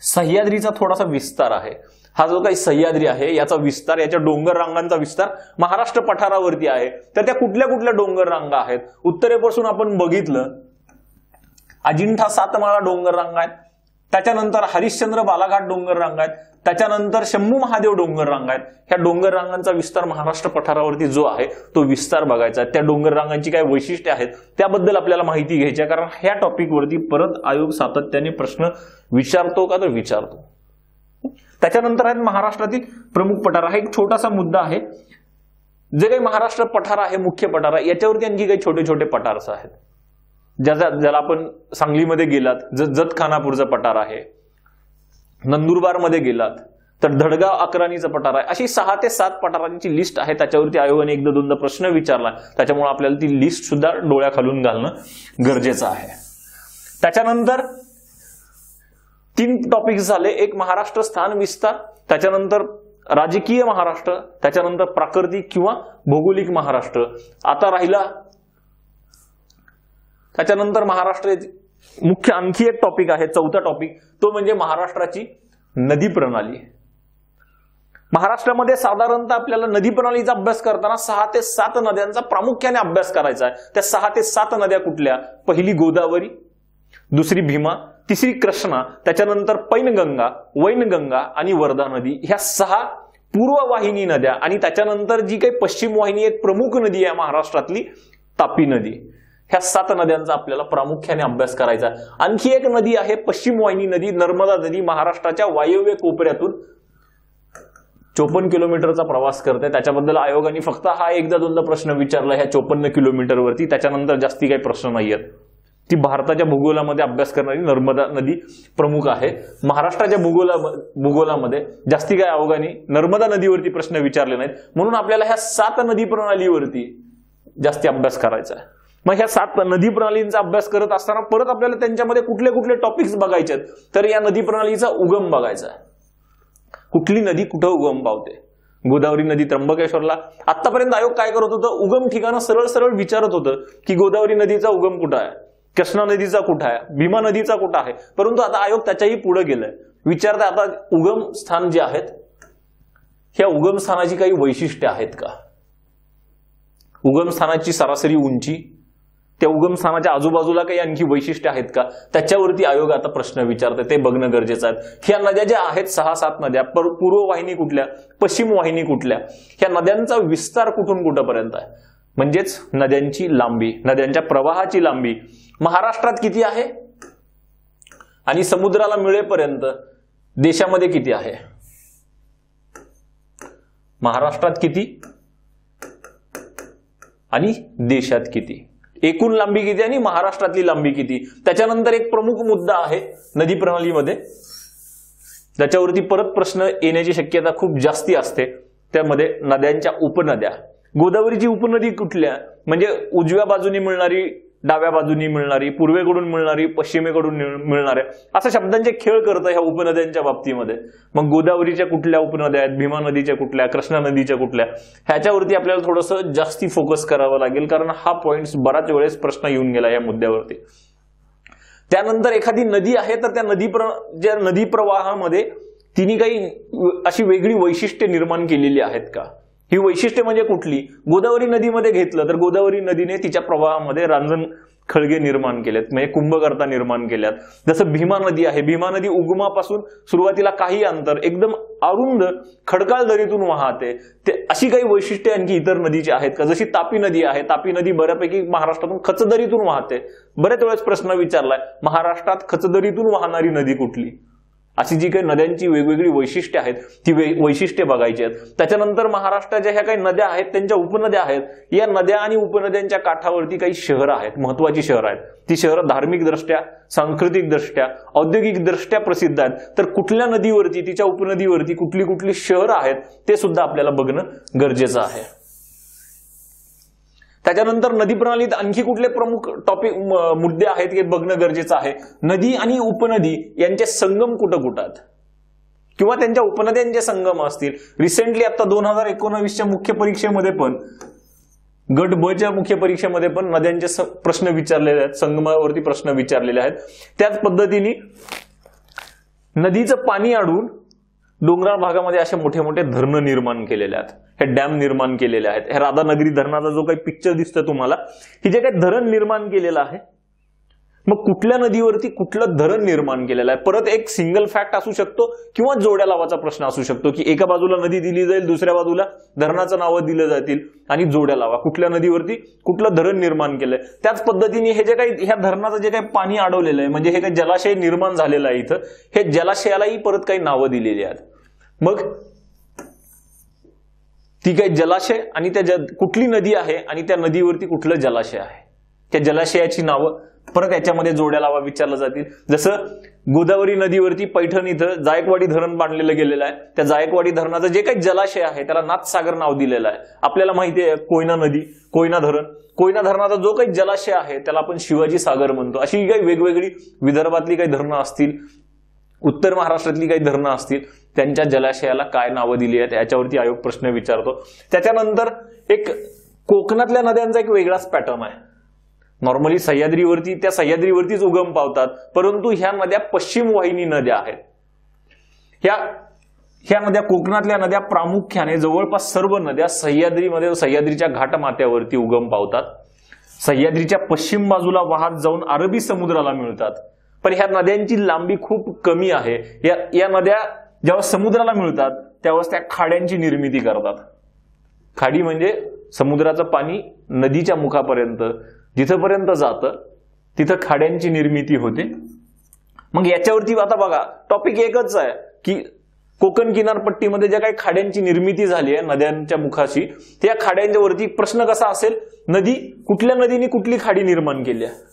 सह्याद्रीचा थोडासा विस्तार आहे. हा जो काही सह्याद्री आहे याचा विस्तार, याच्या डोंगर रांगांचा विस्तार महाराष्ट्र पठारावरती आहे. तर त्या कुठल्या कुठल्या डोंगर रांगा आहेत? उत्तरेपासून आपण बघितलं अजिंठा सातमाळा डोंगर रांगा आहेत, त्याच्यानंतर हरिश्चंद्र बालाघाट डोंगर रांगा आहेत, त्याच्यानंतर शंभू महादेव डोंगर रांगा आहेत. ह्या डोंगर रांगांचा विस्तार महाराष्ट्र पठारावरती जो आहे तो विस्तार बघायचा आहे. त्या डोंगर रांगांची काय वैशिष्ट्ये आहेत त्याबद्दल आपल्याला माहिती घ्यायची आहे, कारण ह्या टॉपिकवरती परत आयोग सातत्याने प्रश्न विचारतो का तर विचारतो. त्याच्यानंतर आहेत महाराष्ट्रातील प्रमुख पठार. हा एक छोटासा मुद्दा आहे. जे काही महाराष्ट्र पठार आहे, मुख्य पठार आहे, याच्यावरती आणखी काही छोटे छोटे पठारस आहेत. ज्याला आपण सांगलीमध्ये गेलात जत खानापूरचं पठार आहे, नंदुरबार मध्ये गेलात तर धडगाव अकरानीचं पठार आहे. अशी 6 ते 7 पठारांची लिस्ट आहे. त्याच्यावरती आयोगाने एकदा दोनदा प्रश्न विचारला, त्याच्यामुळे आपल्याला ती लिस्ट सुद्धा डोळ्याखालून घालणं गरजेचं आहे. त्याच्यानंतर 3 टॉपिक्स झाले. एक महाराष्ट्र स्थान विस्तार, त्याच्यानंतर राजकीय महाराष्ट्र, त्याच्यानंतर प्राकृतिक किंवा भौगोलिक महाराष्ट्र. आता राहिला त्याच्यानंतर महाराष्ट्र मुख्य आणखी एक टॉपिक आहे, 4था टॉपिक, तो म्हणजे महाराष्ट्राची नदी प्रणाली. महाराष्ट्रामध्ये साधारणतः आपल्याला नदी प्रणालीचा अभ्यास करताना 6 ते 7 नद्यांचा प्रामुख्याने अभ्यास करायचा आहे. त्या 6 ते 7 नद्या कुठल्या? पहिली गोदावरी, दुसरी भीमा, तिसरी कृष्णा, त्याच्यानंतर पैनगंगा, वैनगंगा आणि वर्धा नदी. ह्या 6 पूर्ववाहिनी नद्या, आणि त्याच्यानंतर जी काही पश्चिम वाहिनी एक प्रमुख नदी आहे महाराष्ट्रातली तापी नदी. ह्या 7 नद्यांचा आपल्याला प्रामुख्याने अभ्यास करायचा. आणखी एक नदी आहे पश्चिम वाहिनी नदी, नर्मदा नदी, महाराष्ट्राच्या वायव्य कोपऱ्यातून 54 किलोमीटरचा प्रवास करते. त्याच्याबद्दल आयोगाने फक्त हा एकदा दोनदा प्रश्न विचारला ह्या 54 किलोमीटरवरती. त्याच्यानंतर जास्ती काही प्रश्न नाही आहेत. ती भारताच्या भूगोलामध्ये अभ्यास करणारी नर्मदा नदी प्रमुख आहे. महाराष्ट्राच्या भूगोलामध्ये जास्ती काही आयोगाने नर्मदा नदीवरती प्रश्न विचारले नाहीत, म्हणून आपल्याला ह्या 7 नदी प्रणालीवरती जास्ती अभ्यास करायचा आहे. मग ह्या 7 नदी प्रणालींचा अभ्यास करत असताना परत आपल्याला त्यांच्यामध्ये कुठले कुठले टॉपिक्स बघायचे आहेत, तर या नदी प्रणालीचा उगम बघायचा आहे. कुठली नदी कुठं उगम पावते? गोदावरी नदी त्र्यंबकेश्वरला. आतापर्यंत आयोग काय करत होतं? उगम ठिकाणं सरळ सरळ विचारत होतं की गोदावरी नदीचा उगम कुठं आहे, कृष्णा नदीचा कुठं आहे, भीमा नदीचा कुठं आहे. परंतु आता आयोग त्याच्याही पुढे गेलाय. विचारता आता उगम स्थान जे आहेत, ह्या उगम स्थानाची काही वैशिष्ट्ये आहेत का? उगम स्थानाची सरासरी उंची, त्या उगम स्थानाच्या आजूबाजूला काही आणखी वैशिष्ट्य आहेत का, त्याच्यावरती आयोग आता प्रश्न विचारते. ते बघणं गरजेचं आहे. ह्या नद्या ज्या आहेत 6-7 नद्या, पूर्व वाहिनी कुठल्या, पश्चिम वाहिनी कुठल्या, ह्या नद्यांचा विस्तार कुठून कुठपर्यंत आहे, म्हणजेच नद्यांची लांबी, नद्यांच्या प्रवाहाची लांबी महाराष्ट्रात किती आहे आणि समुद्राला मिळेपर्यंत देशामध्ये किती आहे. महाराष्ट्रात किती आणि देशात किती, एकूण लांबी किती आणि महाराष्ट्रातली लांबी किती. त्याच्यानंतर एक प्रमुख मुद्दा आहे नदी प्रणालीमध्ये, त्याच्यावरती परत प्रश्न येण्याची शक्यता खूप जास्ती असते, त्यामध्ये नद्यांच्या उपनद्या. गोदावरीची उपनदी कुठल्या, म्हणजे उजव्या बाजूनी मिळणारी, डाव्या बाजूनी मिळणारी, पूर्वेकडून मिळणारी, पश्चिमेकडून मिळणाऱ्या, अशा शब्दांचे खेळ करतं ह्या उपनद्यांच्या बाबतीमध्ये. मग गोदावरीच्या कुठल्या उपनद्या आहेत, भीमा नदीच्या कुठल्या, कृष्णा नदीच्या कुठल्या, ह्याच्यावरती आपल्याला थोडंसं जास्ती फोकस करावं लागेल, कारण हा पॉइंट बराच वेळेस प्रश्न येऊन गेला या मुद्द्यावरती. त्यानंतर एखादी नदी आहे तर त्या ज्या नदी प्रवाहामध्ये तिने काही अशी वेगळी वैशिष्ट्ये निर्माण केलेली आहेत का. ही वैशिष्ट्ये म्हणजे कुठली. गोदावरी नदीमध्ये घेतलं तर गोदावरी नदीने तिच्या प्रवाहामध्ये रांजण खळगे निर्माण केलेत, म्हणजे कुंभकर्ता निर्माण केल्यात. जसं भीमा नदी आहे, भीमा नदी उगमापासून सुरुवातीला काही अंतर एकदम अरुंद खडकाळ दरीतून वाहते. ते अशी काही वैशिष्ट्ये आणखी इतर नदीची आहेत का. जशी तापी नदी आहे, तापी नदी बऱ्यापैकी महाराष्ट्रातून खचदरीतून वाहते. बऱ्याच वेळेस प्रश्न विचारलाय, महाराष्ट्रात खचदरीतून वाहणारी नदी कुठली. अशी जी काही नद्यांची वेगवेगळी वैशिष्ट्ये आहेत ती वैशिष्ट्ये बघायची आहेत. त्याच्यानंतर महाराष्ट्राच्या ह्या काही नद्या आहेत त्यांच्या उपनद्या आहेत. या नद्या आणि उपनद्यांच्या काठावरती काही शहरं आहेत, महत्वाची शहरं आहेत. ती शहरं धार्मिक दृष्ट्या, सांस्कृतिक दृष्ट्या, औद्योगिक दृष्ट्या प्रसिद्ध आहेत. तर कुठल्या नदीवरती, तिच्या उपनदीवरती कुठली कुठली शहरं आहेत ते सुद्धा आपल्याला बघणं गरजेचं आहे. त्याच्यानंतर नदी प्रणालीत आणखी कुठले प्रमुख मुद्दे आहेत हे बघणं गरजेचं आहे. नदी आणि उपनदी यांचे संगम कुठं कुठं आहेत किंवा त्यांच्या उपनद्यांचे संगम असतील. रिसेंटली आता 2019च्या मुख्य परीक्षेमध्ये पण, गट ब च्या मुख्य परीक्षेमध्ये पण नद्यांचे प्रश्न विचारलेले आहेत, संगमावरती प्रश्न विचारलेले आहेत. त्याच पद्धतीने नदीचं पाणी अडवून डोंगराळ भागामध्ये असे मोठे मोठे धरणं निर्माण केलेले आहेत, हे डॅम निर्माण केलेले आहेत. हे राधानगरी धरणाचा जो काही पिक्चर दिसतोय तुम्हाला, ही जे काही धरण निर्माण केलेलं आहे, मग कुठल्या नदीवरती कुठलं धरण निर्माण केलेलं आहे. परत एक सिंगल फॅक्ट असू शकतो किंवा जोड्या लावाचा प्रश्न असू शकतो की एका बाजूला नदी दिली जाईल, दुसऱ्या बाजूला धरणाचं नावं दिलं जातील आणि जोड्या लावा, कुठल्या नदीवरती कुठलं धरण निर्माण केलंय. त्याच पद्धतीने हे जे काही ह्या धरणाचं जे काही पाणी अडवलेलं आहे, म्हणजे हे काही जलाशय निर्माण झालेलं आहे इथं, हे जलाशयालाही परत काही नावं दिलेली आहेत. मग ती काही जलाशय आणि त्या कुठली नदी आहे आणि त्या नदीवरती कुठलं जलाशय आहे, त्या जलाशयाची नावं परत याच्यामध्ये जोड्या लावा विचारलं जातील. जसं गोदावरी नदीवरती पैठण इथं जायकवाडी धरण बांधलेलं गेलेलं आहे. त्या जायकवाडी धरणाचं जे काही जलाशय आहे त्याला नाथसागर नाव दिलेलं आहे. आपल्याला माहिती आहे कोयना नदी, कोयना धरण, कोयना धरणाचा जो काही जलाशय आहे त्याला आपण शिवाजी सागर म्हणतो. अशी काही वेगवेगळी विदर्भातली काही धरणं असतील, उत्तर महाराष्ट्रातली काही धरणं असतील, त्यांच्या जलाशयाला काय नावं दिली आहेत याच्यावरती आयोग प्रश्न विचारतो. त्याच्यानंतर एक कोकणातल्या नद्यांचा एक वेगळाच पॅटर्न आहे. नॉर्मली सह्याद्रीवरती, त्या सह्याद्रीवरतीच उगम पावतात, परंतु ह्या नद्या पश्चिम वाहिनी नद्या आहेत. ह्या नद्या, कोकणातल्या नद्या प्रामुख्याने जवळपास सर्व नद्या सह्याद्रीमध्ये, सह्याद्रीच्या घाटमाथ्यावरती उगम पावतात. सह्याद्रीच्या पश्चिम बाजूला वाहत जाऊन अरबी समुद्राला मिळतात. पण ह्या नद्यांची लांबी खूप कमी आहे. या नद्या जेव्हा समुद्राला मिळतात त्यावेळेस त्या खाड्यांची निर्मिती करतात. खाडी म्हणजे समुद्राचं पाणी नदीच्या मुखापर्यंत जिथपर्यंत जातं तिथं खाड्यांची निर्मिती होते. मग याच्यावरती आता बघा टॉपिक एकच आहे की कोकण किनारपट्टीमध्ये ज्या काही खाड्यांची निर्मिती झाली आहे नद्यांच्या मुखाशी, त्या खाड्यांच्या वरती प्रश्न कसा असेल, नदी कुठल्या नदीने कुठली खाडी निर्माण केली आहे.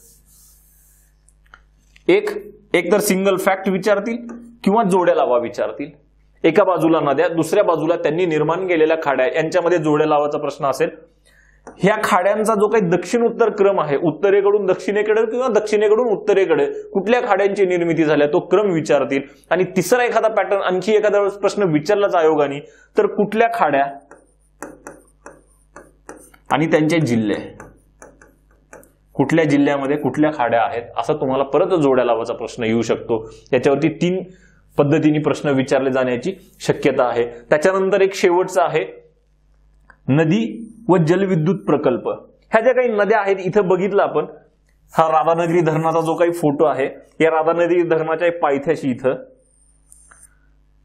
एक तर सिंगल फॅक्ट विचारतील किंवा जोड्या लावा विचारतील. एका बाजूला नद्या, दुसऱ्या बाजूला त्यांनी निर्माण केलेल्या खाड्या, यांच्यामध्ये जोड्या लावाचा प्रश्न असेल. ह्या खाड्यांचा जो काही दक्षिण उत्तर क्रम आहे, उत्तरेकडून दक्षिणेकडे किंवा दक्षिणेकडून उत्तरेकडे कुठल्या खाड्यांची निर्मिती झाल्या तो क्रम विचारतील. आणि तिसरा एखादा पॅटर्न, आणखी एखादा प्रश्न विचारलाच आयोगाने, तर कुठल्या खाड्या आणि त्यांचे जिल्हे, कुठल्या जिल्ह्यामध्ये कुठल्या खाड्या आहेत, असा तुम्हाला परत जोड्या लावाचा प्रश्न येऊ शकतो. याच्यावरती 3 पद्धतीने प्रश्न विचारले जाण्याची शक्यता आहे. त्याच्यानंतर एक शेवटचा आहे नदी व जलविद्युत प्रकल्प. ह्या ज्या काही नद्या आहेत, इथं बघितलं आपण हा राधानगरी धरणाचा जो काही फोटो आहे, या राधानगरी धरणाच्या पायथ्याशी इथं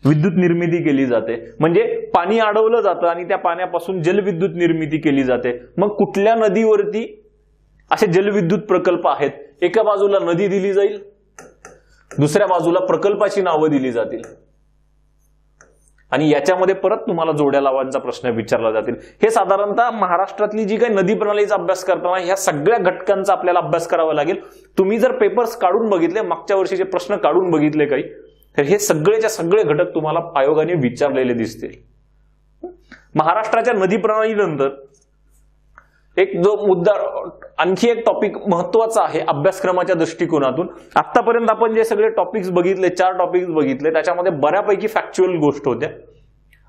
विद्युत निर्मिती केली जाते. म्हणजे पाणी अडवलं जातं आणि त्या पाण्यापासून जलविद्युत निर्मिती केली जाते. मग कुठल्या नदीवरती असे जलविद्युत प्रकल्प आहेत, एका बाजूला नदी दिली जाईल, दुसऱ्या बाजूला प्रकल्पाची नावं दिली जातील. आणि याच्यामध्ये परत तुम्हाला जोड्या लावांचा प्रश्न विचारला जातील. हे साधारणतः महाराष्ट्रातली जी काही नदी प्रणालीचा अभ्यास करताना ह्या सगळ्या घटकांचा आपल्याला अभ्यास करावा लागेल. तुम्ही जर पेपर्स काढून बघितले, मागच्या वर्षीचे प्रश्न काढून बघितले काही, तर हे सगळेच्या सगळे घटक तुम्हाला आयोगाने विचारलेले दिसतील. महाराष्ट्राच्या नदी प्रणालीनंतर एक जो मुद्दा, आणखी एक टॉपिक महत्वाचा आहे अभ्यासक्रमाच्या दृष्टिकोनातून. आतापर्यंत आपण जे सगळे टॉपिक्स बघितले, 4 टॉपिक्स बघितले, त्याच्यामध्ये बऱ्यापैकी फॅक्च्युअल गोष्ट होत्या.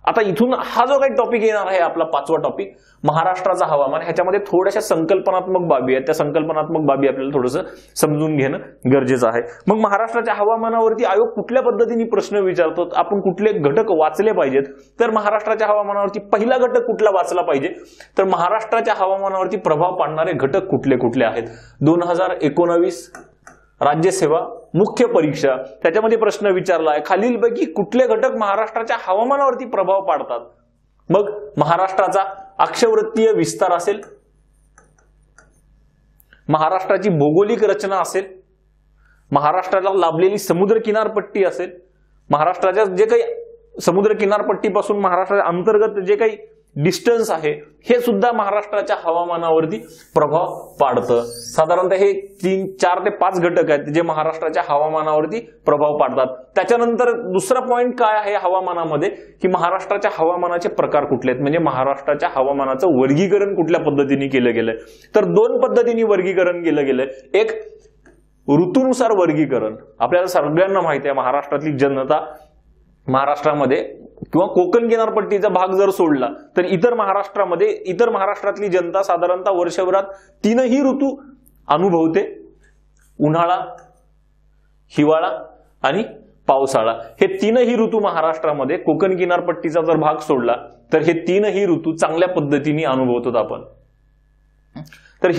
आता इथून हा जो काही टॉपिक येणार आहे आपला 5वा टॉपिक, महाराष्ट्राचा हवामान, ह्याच्यामध्ये थोड्याशा संकल्पनात्मक बाबी आहेत. त्या संकल्पनात्मक बाबी आपल्याला थोडंसं समजून घेणं गरजेचं आहे. मग महाराष्ट्राच्या हवामानावरती आयोग कुठल्या पद्धतीने प्रश्न विचारतो, आपण कुठले घटक वाचले पाहिजेत, तर महाराष्ट्राच्या हवामानावरती पहिला घटक कुठला वाचला पाहिजे, तर महाराष्ट्राच्या हवामानावरती प्रभाव पाडणारे घटक कुठले कुठले आहेत. 2019 राज्यसेवा मुख्य परीक्षा, त्याच्यामध्ये प्रश्न विचारला आहे, खालीलपैकी कुठले घटक महाराष्ट्राच्या हवामानावरती प्रभाव पाडतात. मग महाराष्ट्राचा अक्षवृत्तीय विस्तार असेल, महाराष्ट्राची भौगोलिक रचना असेल, महाराष्ट्राला लाभलेली समुद्र किनारपट्टी असेल, महाराष्ट्राच्या जे काही समुद्र किनारपट्टीपासून महाराष्ट्राच्या अंतर्गत जे काही डिस्टन्स आहे, हे सुद्धा महाराष्ट्राच्या हवामानावरती प्रभाव पाडतं. साधारणतः हे 4 ते 5 घटक आहेत जे महाराष्ट्राच्या हवामानावरती प्रभाव पाडतात. त्याच्यानंतर दुसरा पॉइंट काय आहे हवामानामध्ये, की महाराष्ट्राच्या हवामानाचे प्रकार कुठले आहेत, म्हणजे महाराष्ट्राच्या हवामानाचं वर्गीकरण कुठल्या पद्धतीने केलं गेलंय. तर 2 पद्धतीने वर्गीकरण केलं गेलंय. एक ऋतूनुसार वर्गीकरण. आपल्याला सगळ्यांना माहिती आहे महाराष्ट्रातली जनता महाराष्ट्रामध्ये किंवा कोकण किनारपट्टीचा भाग जर सोडला तर इतर महाराष्ट्रातली जनता साधारणतः वर्षभरात 3ही ऋतू अनुभवते. उन्हाळा, हिवाळा आणि पावसाळा हे 3ही ऋतू महाराष्ट्रामध्ये, कोकण किनारपट्टीचा जर भाग सोडला तर हे 3ही ऋतू चांगल्या पद्धतीने अनुभवतो आपण. तर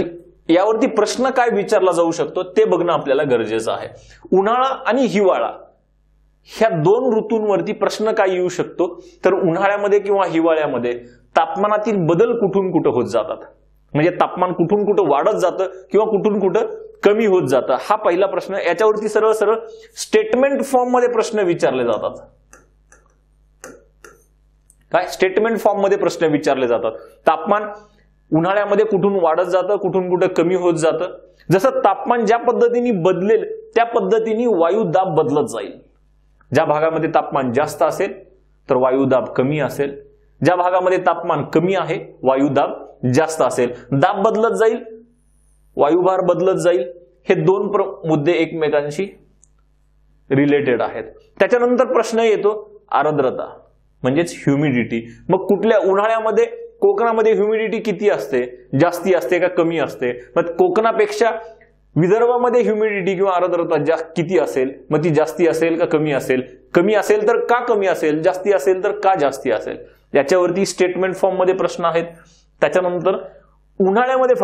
यावरती प्रश्न काय विचारला जाऊ शकतो ते बघणं आपल्याला गरजेचं आहे. उन्हाळा आणि हिवाळा ह्या 2 ऋतूंवरती प्रश्न काय येऊ शकतो, तर उन्हाळ्यामध्ये किंवा हिवाळ्यामध्ये तापमानातील बदल कुठून कुठं होत जातात, म्हणजे तापमान कुठून कुठं वाढत जातं किंवा कुठून कुठं कमी होत जातं, हा पहिला प्रश्न. याच्यावरती सरळ सरळ स्टेटमेंट फॉर्म मध्ये प्रश्न विचारले जातात. काय स्टेटमेंट फॉर्म मध्ये प्रश्न विचारले जातात. तापमान उन्हाळ्यामध्ये कुठून वाढत जातं, कुठून कुठं कमी होत जातं. जसं तापमान ज्या पद्धतीने बदलेल त्या पद्धतीने वायुदाब बदलत जाईल. ज्या भागामध्ये तापमान जास्त असेल तर वायुदाब कमी असेल, ज्या भागामध्ये तापमान कमी आहे वायुदाब जास्त असेल. दाब बदलत जाईल, वायुभार बदलत जाईल. हे 2 मुद्दे एकमेकांशी रिलेटेड आहेत. त्याच्यानंतर प्रश्न येतो आर्द्रता म्हणजेच ह्युमिडिटी. मग कुठल्या उन्हाळ्यामध्ये कोकणामध्ये ह्युमिडिटी किती असते, जास्ती असते का कमी असते, मग कोकणापेक्षा विदर्भामध्ये ह्युमिडिटी किंवा आर्द्रता किती असेल, मग ती जास्ती असेल का कमी असेल, कमी असेल तर का कमी असेल, जास्ती असेल तर का जास्ती असेल, याच्यावरती स्टेटमेंट फॉर्म मध्ये प्रश्न आहेत. त्याच्यानंतर उन्हाळ्यामध्ये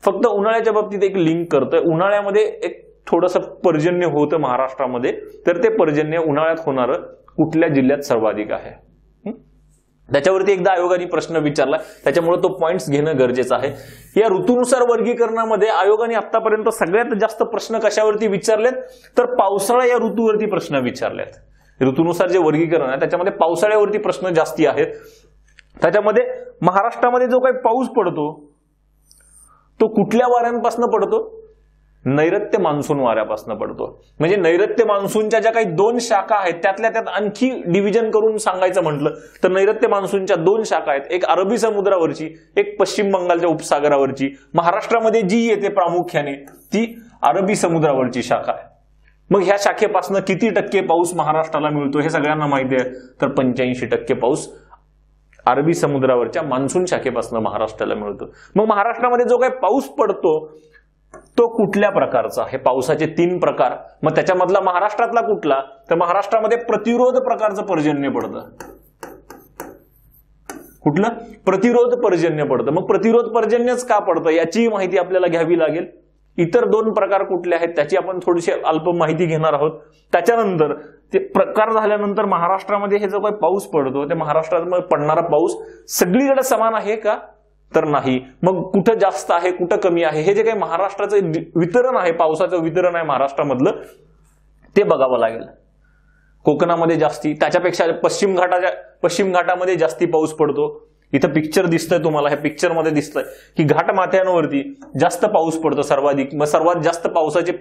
फक्त उन्हाळ्याच्या बाबतीत एक लिंक करतोय. उन्हाळ्यामध्ये एक थोडंसं पर्जन्य होतं महाराष्ट्रामध्ये, तर ते पर्जन्य उन्हाळ्यात होणारं कुठल्या जिल्ह्यात सर्वाधिक आहे, त्याच्यावरती एकदा आयोगाने प्रश्न विचारला. त्याच्यामुळे तो पॉइंट्स घेणं गरजेचं आहे. या ऋतूनुसार वर्गीकरणामध्ये आयोगाने आतापर्यंत सगळ्यात जास्त प्रश्न कशावरती विचारलेत, तर पावसाळा या ऋतूवरती प्रश्न विचारलेत. ऋतूनुसार जे वर्गीकरण आहे त्याच्यामध्ये पावसाळ्यावरती प्रश्न जास्ती आहेत. त्याच्यामध्ये महाराष्ट्रामध्ये जो काही पाऊस पडतो तो कुठल्या वाऱ्यांपासून पडतो, नैऋत्य मान्सून वाऱ्यापासून पडतो. म्हणजे नैऋत्य मान्सूनच्या ज्या काही 2 शाखा आहेत त्यातल्या त्यात आणखी डिव्हिजन करून सांगायचं म्हटलं तर नैऋत्य मान्सूनच्या 2 शाखा आहेत. एक अरबी समुद्रावरची, एक पश्चिम बंगालच्या उपसागरावरची. महाराष्ट्रामध्ये जी येते प्रामुख्याने ती अरबी समुद्रावरची शाखा आहे. मग ह्या शाखेपासून किती टक्के पाऊस महाराष्ट्राला मिळतो हे सगळ्यांना माहिती आहे, तर 85% पाऊस अरबी समुद्रावरच्या मान्सून शाखेपासून महाराष्ट्राला मिळतो. मग महाराष्ट्रामध्ये जो काही पाऊस पडतो तो कुठल्या प्रकारचा, हे पावसाचे 3 प्रकार. मग त्याच्यामधला महाराष्ट्रातला कुठला, तर महाराष्ट्रामध्ये प्रतिरोध प्रकारचं पर्जन्य पडतं. कुठलं, प्रतिरोध पर्जन्य पडतं. मग प्रतिरोध पर्जन्यच का पडतं याची माहिती आपल्याला घ्यावी लागेल. इतर 2 प्रकार कुठले आहेत त्याची आपण थोडीशी अल्प माहिती घेणार आहोत. त्याच्यानंतर ते प्रकार झाल्यानंतर महाराष्ट्रामध्ये हे जो काही पाऊस पडतो ते महाराष्ट्रामध्ये पडणारा पाऊस सगळीकडे समान आहे का, तर नाही. मग कुठं जास्त आहे कुठं कमी आहे, हे जे काही महाराष्ट्राचं वितरण आहे, पावसाचं वितरण आहे महाराष्ट्रामधलं, ते बघावं लागेल. कोकणामध्ये जास्ती, त्याच्यापेक्षा पश्चिम घाटामध्ये जास्ती पाऊस पडतो. इथं पिक्चर दिसतंय तुम्हाला, ह्या पिक्चर मध्ये दिसतंय की घाट माथ्यांवरती जास्त पाऊस पडतो सर्वाधिक. मग सर्वात जास्त पावसाचे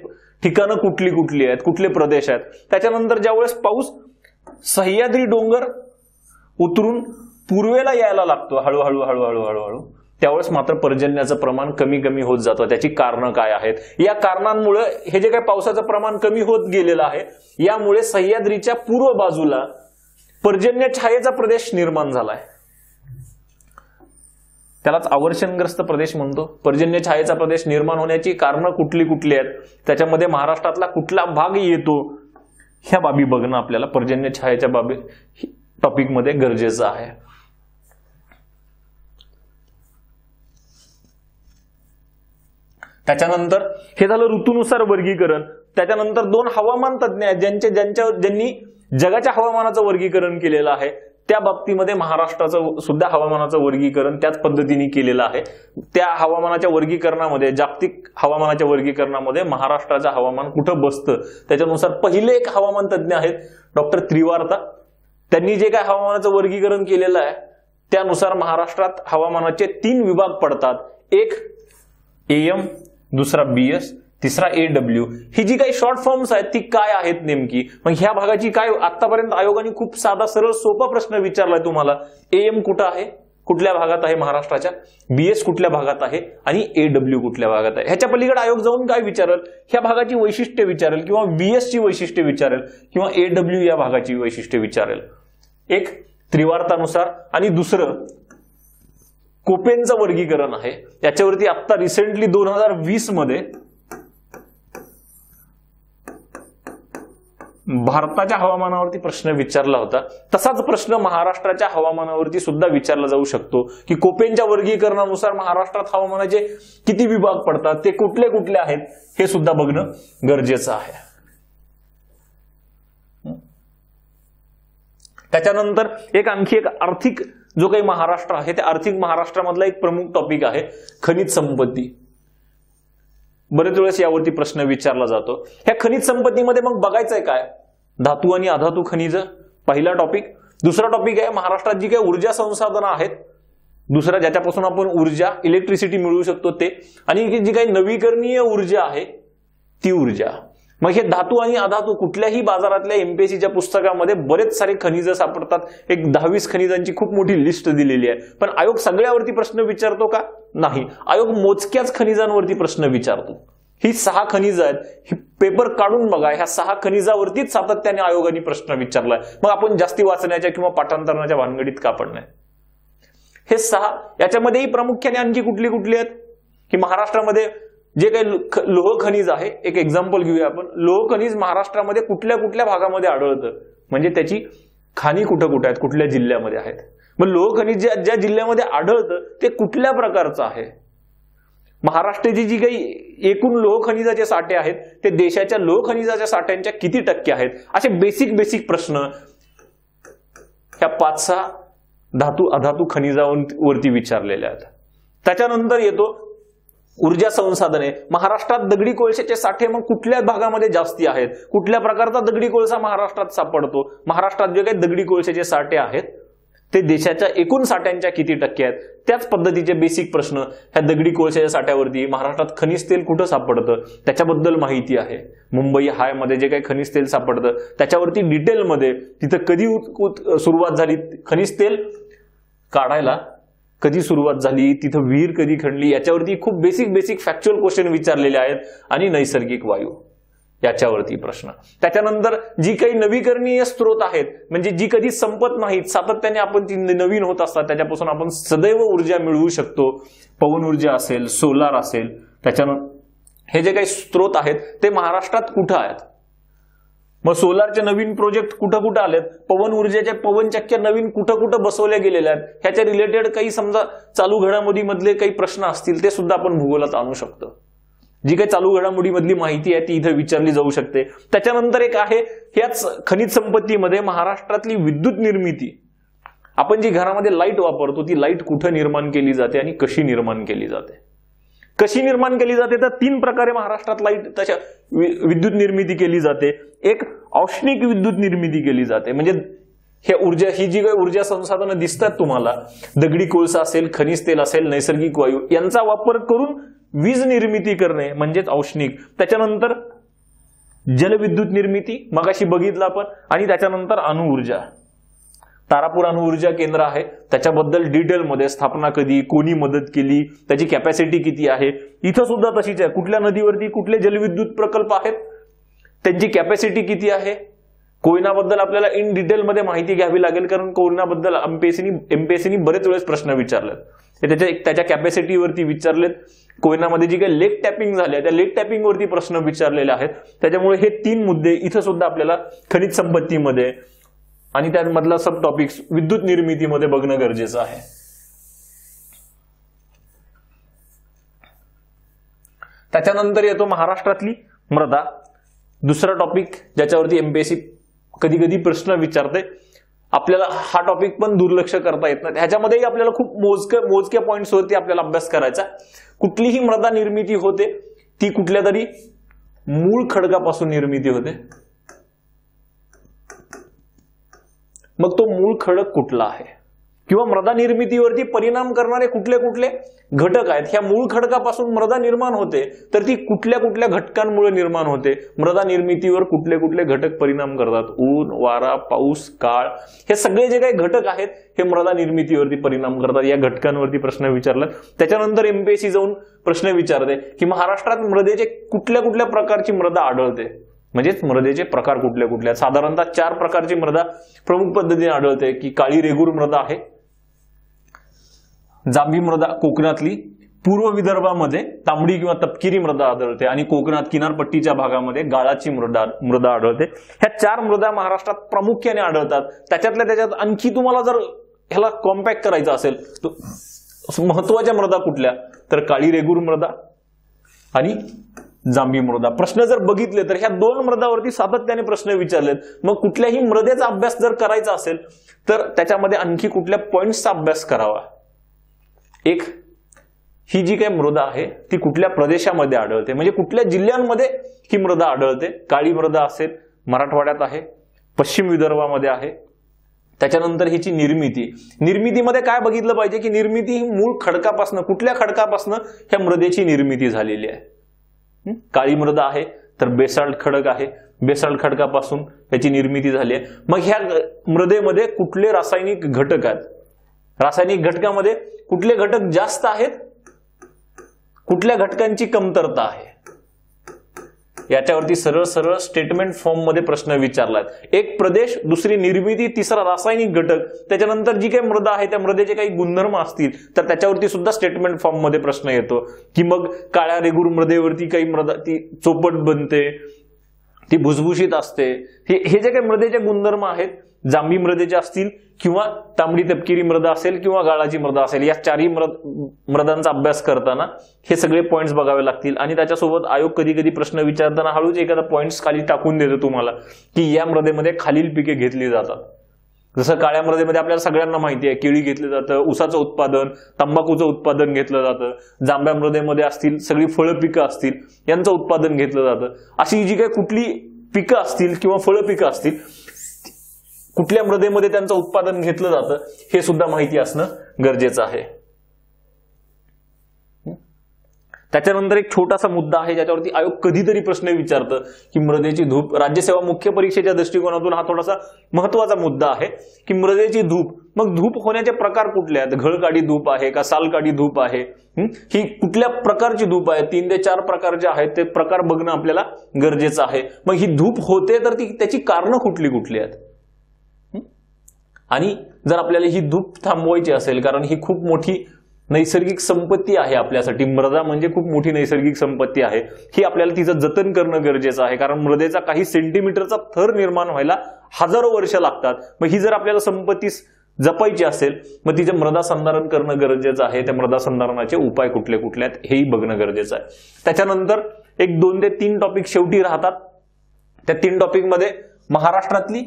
ठिकाणं कुठली कुठली आहेत, कुठले प्रदेश आहेत. त्याच्यानंतर ज्यावेळेस पाऊस सह्याद्री डोंगर उतरून पूर्वेला यायला लागतो हळूहळू हळूहळू हळूहळू, त्यावेळेस मात्र पर्जन्याचं प्रमाण कमी कमी होत जातं. त्याची कारणं काय आहेत? या कारणांमुळे हे जे काही पावसाचं प्रमाण कमी होत गेलेलं आहे, यामुळे सह्याद्रीच्या पूर्व बाजूला पर्जन्य छायेचा प्रदेश निर्माण झालाय. त्यालाच आवर्षणग्रस्त प्रदेश म्हणतो. पर्जन्य छायेचा प्रदेश निर्माण होण्याची कारणं कुठली कुठली आहेत, त्याच्यामध्ये महाराष्ट्रातला कुठला भाग येतो, ह्या बाबी बघणं आपल्याला पर्जन्य छायेच्या बाबी टॉपिक मध्ये गरजेचं आहे. त्याच्यानंतर हे झालं ऋतूनुसार वर्गीकरण. त्याच्यानंतर 2 हवामान तज्ञ आहेत ज्यांनी जगाच्या हवामानाचं वर्गीकरण केलेलं आहे. त्या बाबतीमध्ये महाराष्ट्राचं सुद्धा हवामानाचं वर्गीकरण त्याच पद्धतीने केलेलं आहे. त्या हवामानाच्या वर्गीकरणामध्ये, जागतिक हवामानाच्या वर्गीकरणामध्ये महाराष्ट्राचं हवामान कुठं बसतं, त्याच्यानुसार पहिले एक हवामान तज्ञ आहेत डॉक्टर त्रिवार्ता. त्यांनी जे काय हवामानाचं वर्गीकरण केलेलं आहे त्यानुसार महाराष्ट्रात हवामानाचे 3 विभाग पडतात. एक AM, दुसरा BS, तिसरा AW. ही जी काही शॉर्ट फॉर्म्स आहेत ती काय आहेत नेमकी? मग ह्या भागाची काय, आतापर्यंत आयोगाने खूप साधा सरळ सोपा प्रश्न विचारलाय तुम्हाला. AM कुठं आहे, कुठल्या भागात आहे महाराष्ट्राच्या, BS कुठल्या भागात आहे आणि AW कुठल्या भागात आहे. ह्याच्या पलीकडे आयोग जाऊन काय विचारेल? ह्या भागाची वैशिष्ट्ये विचारेल किंवा BS ची वैशिष्ट्ये विचारेल किंवा AW या भागाची वैशिष्ट्ये विचारेल. एक त्रिवार्तानुसार आणि दुसरं कोपेनचं वर्गीकरण आहे. याच्यावरती आता रिसेंटली 2020 मध्ये भारताच्या हवामानावरती प्रश्न विचारला होता. तसाच प्रश्न महाराष्ट्राच्या हवामानावरती सुद्धा विचारला जाऊ शकतो की कोपेनच्या वर्गीकरणानुसार महाराष्ट्रात हवामानाचे किती विभाग पडतात, ते कुठले कुठले आहेत, हे सुद्धा बघणं गरजेचं आहे. त्याच्यानंतर आणखी एक आर्थिक जो काही महाराष्ट्र आहे, त्या आर्थिक महाराष्ट्रामधला एक प्रमुख टॉपिक आहे खनिज संपत्ती. बरेच वेळेस यावरती प्रश्न विचारला जातो. ह्या खनिज संपत्तीमध्ये मग बघायचंय काय? धातू आणि अधातू खनिज पहिला टॉपिक. दुसरा टॉपिक आहे महाराष्ट्रात जी काही ऊर्जा संसाधनं आहेत, दुसरा ज्याच्यापासून आपण ऊर्जा इलेक्ट्रिसिटी मिळवू शकतो ते, आणि जी काही नवीकरणीय ऊर्जा आहे ती ऊर्जा. मग हे धातू आणि अधातू कुठल्याही बाजारातल्या MPSCच्या पुस्तकामध्ये बरेच सारे खनिज सापडतात. एक 10-20 खनिजांची खूप मोठी लिस्ट दिलेली आहे. पण आयोग सगळ्यावरती प्रश्न विचारतो का? नाही. आयोग मोजक्याच खनिजांवरती प्रश्न विचारतो. ही 6 खनिज आहेत, ही पेपर काढून बघा. ह्या 6 खनिजावरतीच सातत्याने आयोगाने प्रश्न विचारलाय. मग आपण जास्ती वाचण्याच्या किंवा पाठांतरणाच्या भानगडीत का पडणार? हे 6 याच्यामध्येही प्रामुख्याने आणखी कुठली कुठली आहेत की महाराष्ट्रामध्ये जे काही लोह खनिज आहे, एक एक्झाम्पल घेऊया आपण. लोह खनिज महाराष्ट्रामध्ये कुठल्या कुठल्या भागामध्ये आढळतं, म्हणजे त्याची खाणी कुठं कुठं आहेत, कुठल्या जिल्ह्यामध्ये आहेत. मग लोह खनिज ज्या जिल्ह्यामध्ये आढळतं ते कुठल्या प्रकारचं आहे? महाराष्ट्राची जी काही एकूण लोह खनिजाचे साठे आहेत ते देशाच्या लोह खनिजाच्या साठ्यांच्या किती टक्के आहेत? असे बेसिक प्रश्न ह्या 5-6 धातू अधातू खनिजावरती विचारलेले आहेत. त्याच्यानंतर येतो ऊर्जा संसाधने. महाराष्ट्रात दगडी कोळशाचे साठे मग कुठल्या भागामध्ये जास्ती आहेत, कुठल्या प्रकारचा दगडी कोळसा महाराष्ट्रात सापडतो, महाराष्ट्रात जे काही दगडी कोळशाचे साठे आहेत ते देशाच्या एकूण साठ्यांच्या किती टक्के आहेत? त्याच पद्धतीचे बेसिक प्रश्न ह्या दगडी कोळशाच्या साठ्यावरती. महाराष्ट्रात खनिज तेल कुठं सापडतं त्याच्याबद्दल माहिती आहे. मुंबई हाय मध्ये जे काही खनिज तेल सापडतं त्याच्यावरती डिटेलमध्ये, तिथं कधी सुरुवात झाली खनिज तेल काढायला, कधी सुरुवात झाली, तिथं विहीर कधी खणली, याच्यावरती खूप बेसिक फॅक्च्युअल क्वेश्चन विचारलेले आहेत. आणि नैसर्गिक वायू याच्यावरती प्रश्न. त्याच्यानंतर जी काही नवीकरणीय स्रोत आहेत, म्हणजे जी कधी संपत नाहीत, सातत्याने आपण ती नवीन होत असतात, त्याच्यापासून आपण सदैव ऊर्जा मिळवू शकतो. पवन ऊर्जा असेल, सोलार असेल, त्याच्यानंतर हे जे काही स्रोत आहेत ते महाराष्ट्रात कुठं आहेत? मग सोलारचे नवीन प्रोजेक्ट कुठं कुठं आलेत, पवन ऊर्जेच्या पवनचक्क्या नवीन कुठं कुठं बसवल्या गेलेल्या आहेत, ह्याच्या रिलेटेड काही समजा चालू घडामोडीमधले काही प्रश्न असतील ते सुद्धा आपण भूगोलात आणू शकतो. जी काही चालू घडामोडीमधली माहिती आहे ती इथे विचारली जाऊ शकते. त्याच्यानंतर एक आहे ह्याच खनिज संपत्तीमध्ये महाराष्ट्रातली विद्युत निर्मिती. आपण जी घरामध्ये लाईट वापरतो ती लाईट कुठं निर्माण केली जाते आणि कशी निर्माण केली जाते. कशी निर्माण केली जाते तर 3 प्रकारे महाराष्ट्रात लाईट तशा विद्युत निर्मिती केली जाते. एक औष्णिक विद्युत निर्मिती केली जाते, म्हणजे हे ऊर्जा, ही जी काही ऊर्जा संसाधनं दिसतात तुम्हाला, दगडी कोळसा असेल, खनिज तेल असेल, नैसर्गिक वायू यांचा वापर करून वीज निर्मिती करणे म्हणजेच औष्णिक. त्याच्यानंतर जलविद्युत निर्मिती मगाशी बघितलं आपण, आणि त्याच्यानंतर अणुऊर्जा. तारापूर अणुऊर्जा केंद्र आहे, त्याच्याबद्दल डिटेलमध्ये स्थापना कधी, कोणी मदत केली, त्याची कॅपॅसिटी किती आहे, इथं सुद्धा तशीच आहे. कुठल्या नदीवरती कुठले जलविद्युत प्रकल्प आहेत, त्यांची कॅपॅसिटी किती आहे. कोयनाबद्दल आपल्याला इन डिटेलमध्ये माहिती घ्यावी लागेल, कारण कोयनाबद्दल एमपीएससीनी बरेच वेळेस प्रश्न विचारलेत, त्याच्या कॅपॅसिटीवरती विचारलेत. कोयनामध्ये जी काही लेक टॅपिंग झाली त्या लेक टॅपिंग वरती प्रश्न विचारलेले आहेत. त्याच्यामुळे हे 3 मुद्दे इथं सुद्धा आपल्याला खनिज संपत्तीमध्ये आणि त्यामधला सब टॉपिक्स विद्युत निर्मितीमध्ये बघणं गरजेचं आहे. त्याच्यानंतर येतो महाराष्ट्रातली मृदा, दुसरा टॉपिक ज्याच्यावरती एमपीएससी कधी कधी प्रश्न विचारते. आपल्याला हा टॉपिक पण दुर्लक्ष करता येत नाही, ह्याच्यामध्येही आपल्याला खूप मोजक्या पॉइंट्स वरती आपल्याला अभ्यास करायचा. कुठलीही मृदा निर्मिती होते ती कुठल्या तरी मूळ खडकापासून निर्मिती होते. मग तो मूळ खडक कुठला आहे, किंवा मृदा निर्मितीवरती परिणाम करणारे कुठले कुठले घटक आहेत. ह्या मूळ खडकापासून मृदा निर्माण होते तर ती कुठल्या कुठल्या घटकांमुळे निर्माण होते, मृदा निर्मितीवर कुठले कुठले घटक परिणाम करतात, ऊन, वारा, पाऊस, काळ, हे सगळे जे काही घटक आहेत हे मृदा निर्मितीवरती परिणाम करतात. या घटकांवरती प्रश्न विचारला. त्याच्यानंतर एमपीएससी जाऊन प्रश्न विचारते की महाराष्ट्रात मृदेचे कुठल्या कुठल्या प्रकारची मृदा आढळते, म्हणजेच मृदेचे प्रकार कुठले कुठले. साधारणतः 4 प्रकारची मृदा प्रमुख पद्धतीने आढळते, की काळी रेगूर मृदा आहे, जांभी मृदा कोकणातली, पूर्व विदर्भामध्ये तांबडी किंवा तपकिरी मृदा आढळते, आणि कोकणात किनारपट्टीच्या भागामध्ये गाळाची मृदा आढळते. ह्या 4 मृदा महाराष्ट्रात प्रामुख्याने आढळतात. त्याच्यात आणखी तुम्हाला जर ह्याला कॉम्पॅक्ट करायचं असेल तर महत्वाच्या मृदा कुठल्या, तर काळी रेगूर मृदा आणि जांभी मृदा. प्रश्न जर बघितले तर ह्या 2 मृदावरती सातत्याने प्रश्न विचारलेत. मग कुठल्याही मृदेचा अभ्यास जर करायचा असेल तर त्याच्यामध्ये आणखी कुठल्या पॉइंट्सचा अभ्यास करावा. एक, ही जी काही मृदा आहे ती कुठल्या प्रदेशामध्ये आढळते, म्हणजे कुठल्या जिल्ह्यांमध्ये ही मृदा आढळते. काळी मृदा असेल मराठवाड्यात आहे, पश्चिम विदर्भामध्ये आहे. त्याच्यानंतर हिची निर्मितीमध्ये काय बघितलं पाहिजे की निर्मिती ही मूळ खडकापासून, कुठल्या खडकापासून ह्या मृदेची निर्मिती झालेली आहे. काळी मृदा आहे तर बेसाल्ट खडक आहे, बेसाल्ट खडकापासून याची निर्मिती झाली आहे. मग ह्या मृदेमध्ये कुठले रासायनिक घटक आहेत, रासायनिक घटकामध्ये कुठले घटक जास्त आहेत, कुठल्या घटकांची कमतरता आहे, याच्यावरती सरळ सरळ स्टेटमेंट फॉर्म मध्ये प्रश्न विचारलाय. एक प्रदेश, दुसरी निर्मिती, तिसरा रासायनिक घटक, त्याच्यानंतर जी काही मृदा आहे त्या मृदेचे काही गुणधर्म असतील तर त्याच्यावरती सुद्धा स्टेटमेंट फॉर्म मध्ये प्रश्न येतो. की मग काळ्या रेगूर मृदेवरती काही मृदा ती चोपट बनते, ती भुसभुशीत असते, हे जे काही मृदेचे गुणधर्म आहेत, जांभी मृदेचे असतील किंवा तांबडी तपकिरी मृदा असेल किंवा गाळाची मृदा असेल, या 4ही मृदांचा अभ्यास करताना हे सगळे पॉइंट्स बघावे लागतील. आणि त्याच्यासोबत आयोग कधी कधी प्रश्न विचारताना हळूच एखादा पॉइंट्स खाली टाकून देतो तुम्हाला की या मृदेमध्ये खालील पिके घेतली जातात. जसं काळ्या मृदेमध्ये आपल्याला सगळ्यांना माहिती आहे केळी घेतलं जातं, ऊसाचं उत्पादन, तंबाखूचं उत्पादन घेतलं जातं. जांभ्या मृदेमध्ये असतील सगळी फळं पिकं असतील यांचं उत्पादन घेतलं जातं. अशी जी काही कुठली पिकं असतील किंवा फळं पिकं असतील कुठल्या मृदेमध्ये त्यांचं उत्पादन घेतलं जातं हे सुद्धा माहिती असणं गरजेचं आहे. त्याच्यानंतर एक छोटासा मुद्दा आहे ज्याच्यावरती आयोग कधीतरी प्रश्न विचारतं की मृदेची धूप. राज्यसेवा मुख्य परीक्षेच्या दृष्टिकोनातून हा थोडासा महत्वाचा मुद्दा आहे की मृदेची धूप. मग धूप होण्याचे प्रकार कुठले आहेत, घळकाडी धूप आहे का सालकाडी धूप आहे, ही कुठल्या प्रकारची धूप आहे, 3 ते 4 प्रकार जे आहेत ते प्रकार बघणं आपल्याला गरजेचं आहे. मग ही धूप होते तर त्याची कारणं कुठली कुठली आहेत, आणि जर आपल्याला ही धूप थांबवायची असेल, कारण ही खूप मोठी नैसर्गिक संपत्ती आहे आपल्यासाठी, मृदा म्हणजे खूप मोठी नैसर्गिक संपत्ती आहे, ही आपल्याला तिचं जतन करणं गरजेचं आहे. कारण मृदेचा काही सेंटीमीटरचा थर निर्माण व्हायला हजारो वर्ष लागतात. मग ही जर आपल्याला संपत्ती जपायची असेल मग तिचं मृदा संधारण करणं गरजेचं आहे. त्या मृदा संधारणाचे उपाय कुठले कुठले आहेत हेही बघणं गरजेचं आहे. त्याच्यानंतर एक 2 ते 3 टॉपिक शेवटी राहतात. त्या 3 टॉपिकमध्ये महाराष्ट्रातली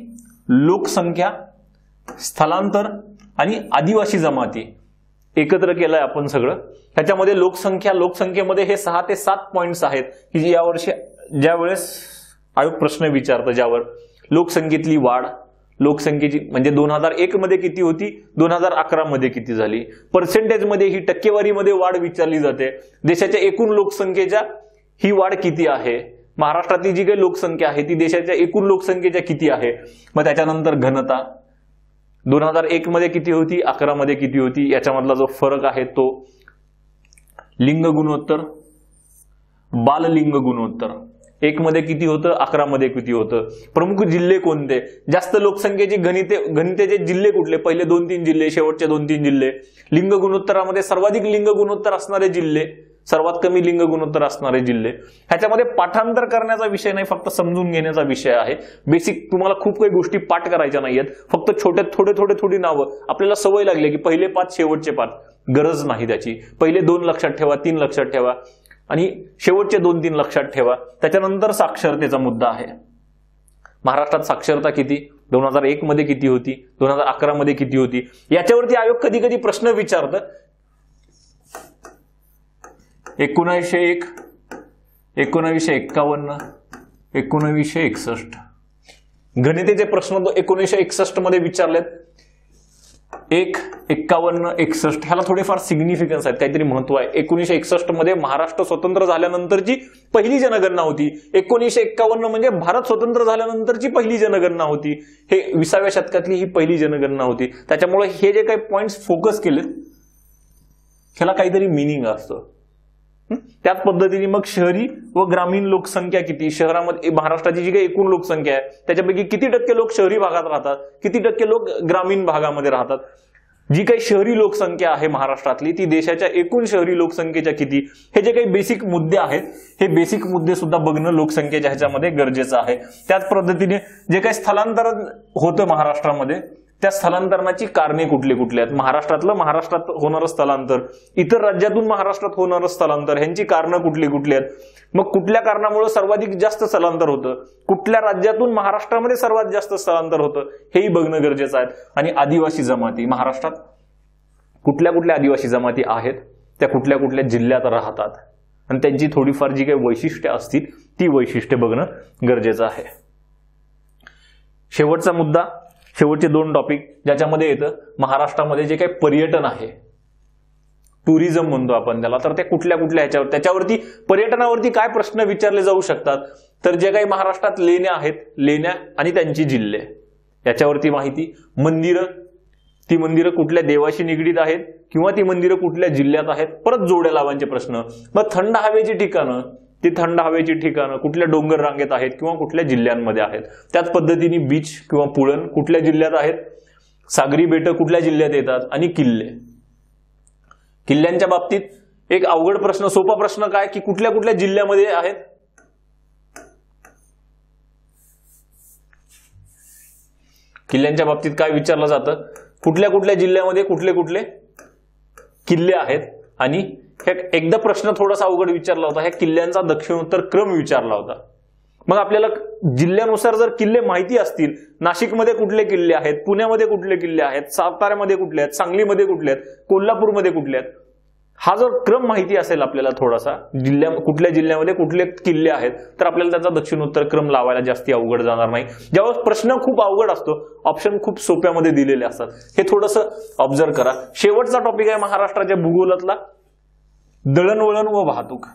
लोकसंख्या, स्थलांतर आणि आदिवासी जमाती एकत्र केलंय आपण सगळं. त्याच्यामध्ये लोकसंख्येमध्ये हे 6 ते 7 पॉइंट्स आहेत की यावर्षी ज्यावेळेस आयोग प्रश्न विचारतं, ज्यावर लोकसंख्येतली वाढ, लोकसंख्येची म्हणजे 2001 मध्ये किती होती, 2011 मध्ये किती झाली, पर्सेंटेज मध्ये ही टक्केवारीमध्ये वाढ विचारली जाते. देशाच्या एकूण लोकसंख्येच्या ही वाढ किती आहे, महाराष्ट्रातली जी काही लोकसंख्या आहे ती देशाच्या एकूण लोकसंख्येच्या किती आहे. मग त्याच्यानंतर घनता 2001 मध्ये किती होती, 11 मध्ये किती होती, याच्यामधला जो फरक आहे तो. लिंग गुणोत्तर, बाललिंग गुणोत्तर 1 मध्ये किती होतं, 11 मध्ये किती होतं. प्रमुख जिल्हे कोणते, जास्त लोकसंख्येचे घनतेचे जिल्हे कुठले, पहिले 2-3 जिल्हे, शेवटचे 2-3 जिल्हे. लिंग गुणोत्तरामध्ये सर्वाधिक लिंग गुणोत्तर असणारे जिल्हे, सर्वात कमी लिंग गुणोत्तर असणारे जिल्हे. ह्याच्यामध्ये पाठांतर करण्याचा विषय नाही, फक्त समजून घेण्याचा विषय आहे. बेसिक तुम्हाला खूप काही गोष्टी पाठ करायच्या नाहीयेत, फक्त थोडी नावं. आपल्याला सवय लागली की पहिले 5 शेवटचे 5, गरज नाही त्याची. पहिले 2 लक्षात ठेवा, 3 लक्षात ठेवा आणि शेवटचे 2-3 लक्षात ठेवा. त्याच्यानंतर साक्षरतेचा मुद्दा आहे. महाराष्ट्रात साक्षरता किती, 2001 मध्ये किती होती, 2011 मध्ये किती होती, याच्यावरती आयोग कधी कधी प्रश्न विचारतं. 1901, 1951, 1961 गणितेचे प्रश्न 1961 मध्ये विचारलेत. 1, 51, 61 ह्याला थोडेफार सिग्निफिकन्स आहेत, काहीतरी महत्व आहे. 1961 मध्ये महाराष्ट्र स्वतंत्र झाल्यानंतरची पहिली जनगणना होती. 1951 म्हणजे भारत स्वतंत्र झाल्यानंतरची पहिली जनगणना होती. हे 20व्या शतकातली ही पहिली जनगणना होती. त्याच्यामुळे हे जे काही पॉइंट्स फोकस केले ह्याला काहीतरी मिनिंग असतं. त्याच पद्धतीने मग शहरी व ग्रामीण लोकसंख्या किती, शहरामध्ये महाराष्ट्राची जी काही एकूण लोकसंख्या आहे त्याच्यापैकी किती टक्के लोक शहरी भागात राहतात, किती टक्के लोक ग्रामीण भागामध्ये राहतात. जी काही शहरी लोकसंख्या आहे महाराष्ट्रातली ती देशाच्या एकूण शहरी लोकसंख्येच्या किती, हे जे काही बेसिक मुद्दे आहेत हे बेसिक मुद्दे सुद्धा बघणं लोकसंख्येच्या ह्याच्यामध्ये गरजेचं आहे. त्याच पद्धतीने जे काही स्थलांतरण होतं महाराष्ट्रामध्ये त्या स्थलांतरणाची कारणे कुठली कुठली आहेत, महाराष्ट्रात होणारं स्थलांतर, इतर राज्यातून महाराष्ट्रात होणारं स्थलांतर, ह्यांची कारणं कुठली कुठली आहेत. मग कुठल्या कारणामुळे सर्वाधिक जास्त स्थलांतर होतं, कुठल्या राज्यातून महाराष्ट्रामध्ये सर्वात जास्त स्थलांतर होतं हेही बघणं गरजेचं आहे. आणि आदिवासी जमाती, महाराष्ट्रात कुठल्या कुठल्या आदिवासी जमाती आहेत, त्या कुठल्या कुठल्या जिल्ह्यात राहतात आणि त्यांची थोडीफार जी काही वैशिष्ट्ये असतील ती वैशिष्ट्ये बघणं गरजेचं आहे. शेवटचा मुद्दा, शेवटचे 2 टॉपिक ज्याच्यामध्ये येतं महाराष्ट्रामध्ये जे काही पर्यटन आहे, टुरिझम म्हणतो आपण त्याला, तर ते कुठल्या कुठल्या ह्याच्यावर, त्याच्यावरती पर्यटनावरती काय प्रश्न विचारले जाऊ शकतात. तर जे काही महाराष्ट्रात लेण्या आहेत, लेण्या आणि त्यांची जिल्हे याच्यावरती माहिती. मंदिरं, ती मंदिरं कुठल्या देवाशी निगडीत आहेत किंवा ती मंदिरं कुठल्या जिल्ह्यात आहेत, परत जोड्या लावांचे प्रश्न. मग थंड हवेची ठिकाणं, ती थंड हवेची ठिकाणं कुठल्या डोंगर रांगेत आहेत किंवा कुठल्या जिल्ह्यांमध्ये आहेत. त्याच पद्धतीने बीच किंवा पुळण कुठल्या जिल्ह्यात आहेत, सागरी बेटं कुठल्या जिल्ह्यात येतात आणि किल्ले. किल्ल्यांच्या बाबतीत एक अवघड प्रश्न, सोपा प्रश्न काय की कुठल्या कुठल्या जिल्ह्यामध्ये आहेत. किल्ल्यांच्या बाबतीत काय विचारलं जातं, कुठल्या कुठल्या जिल्ह्यामध्ये कुठले कुठले किल्ले आहेत. आणि एकदा प्रश्न थोडासा अवघड विचारला होता, ह्या किल्ल्यांचा दक्षिणोत्तर क्रम विचारला होता. मग आपल्याला जिल्ह्यानुसार जर किल्ले माहिती असतील, नाशिकमध्ये कुठले किल्ले आहेत, पुण्यामध्ये कुठले किल्ले आहेत, साताऱ्यामध्ये कुठले आहेत, सांगलीमध्ये कुठले आहेत, कोल्हापूरमध्ये कुठले आहेत, हा जर क्रम माहिती असेल आपल्याला थोडासा, कुठल्या जिल्ह्यामध्ये कुठले किल्ले आहेत, तर आपल्याला त्याचा दक्षिणोत्तर क्रम लावायला जास्ती अवघड जाणार नाही. ज्यावेळेस प्रश्न खूप अवघड असतो, ऑप्शन खूप सोप्यामध्ये दिलेले असतात, हे थोडंसं ऑब्झर्व करा. शेवटचा टॉपिक आहे महाराष्ट्राच्या भूगोलातला दळणवळण व वाहतूक.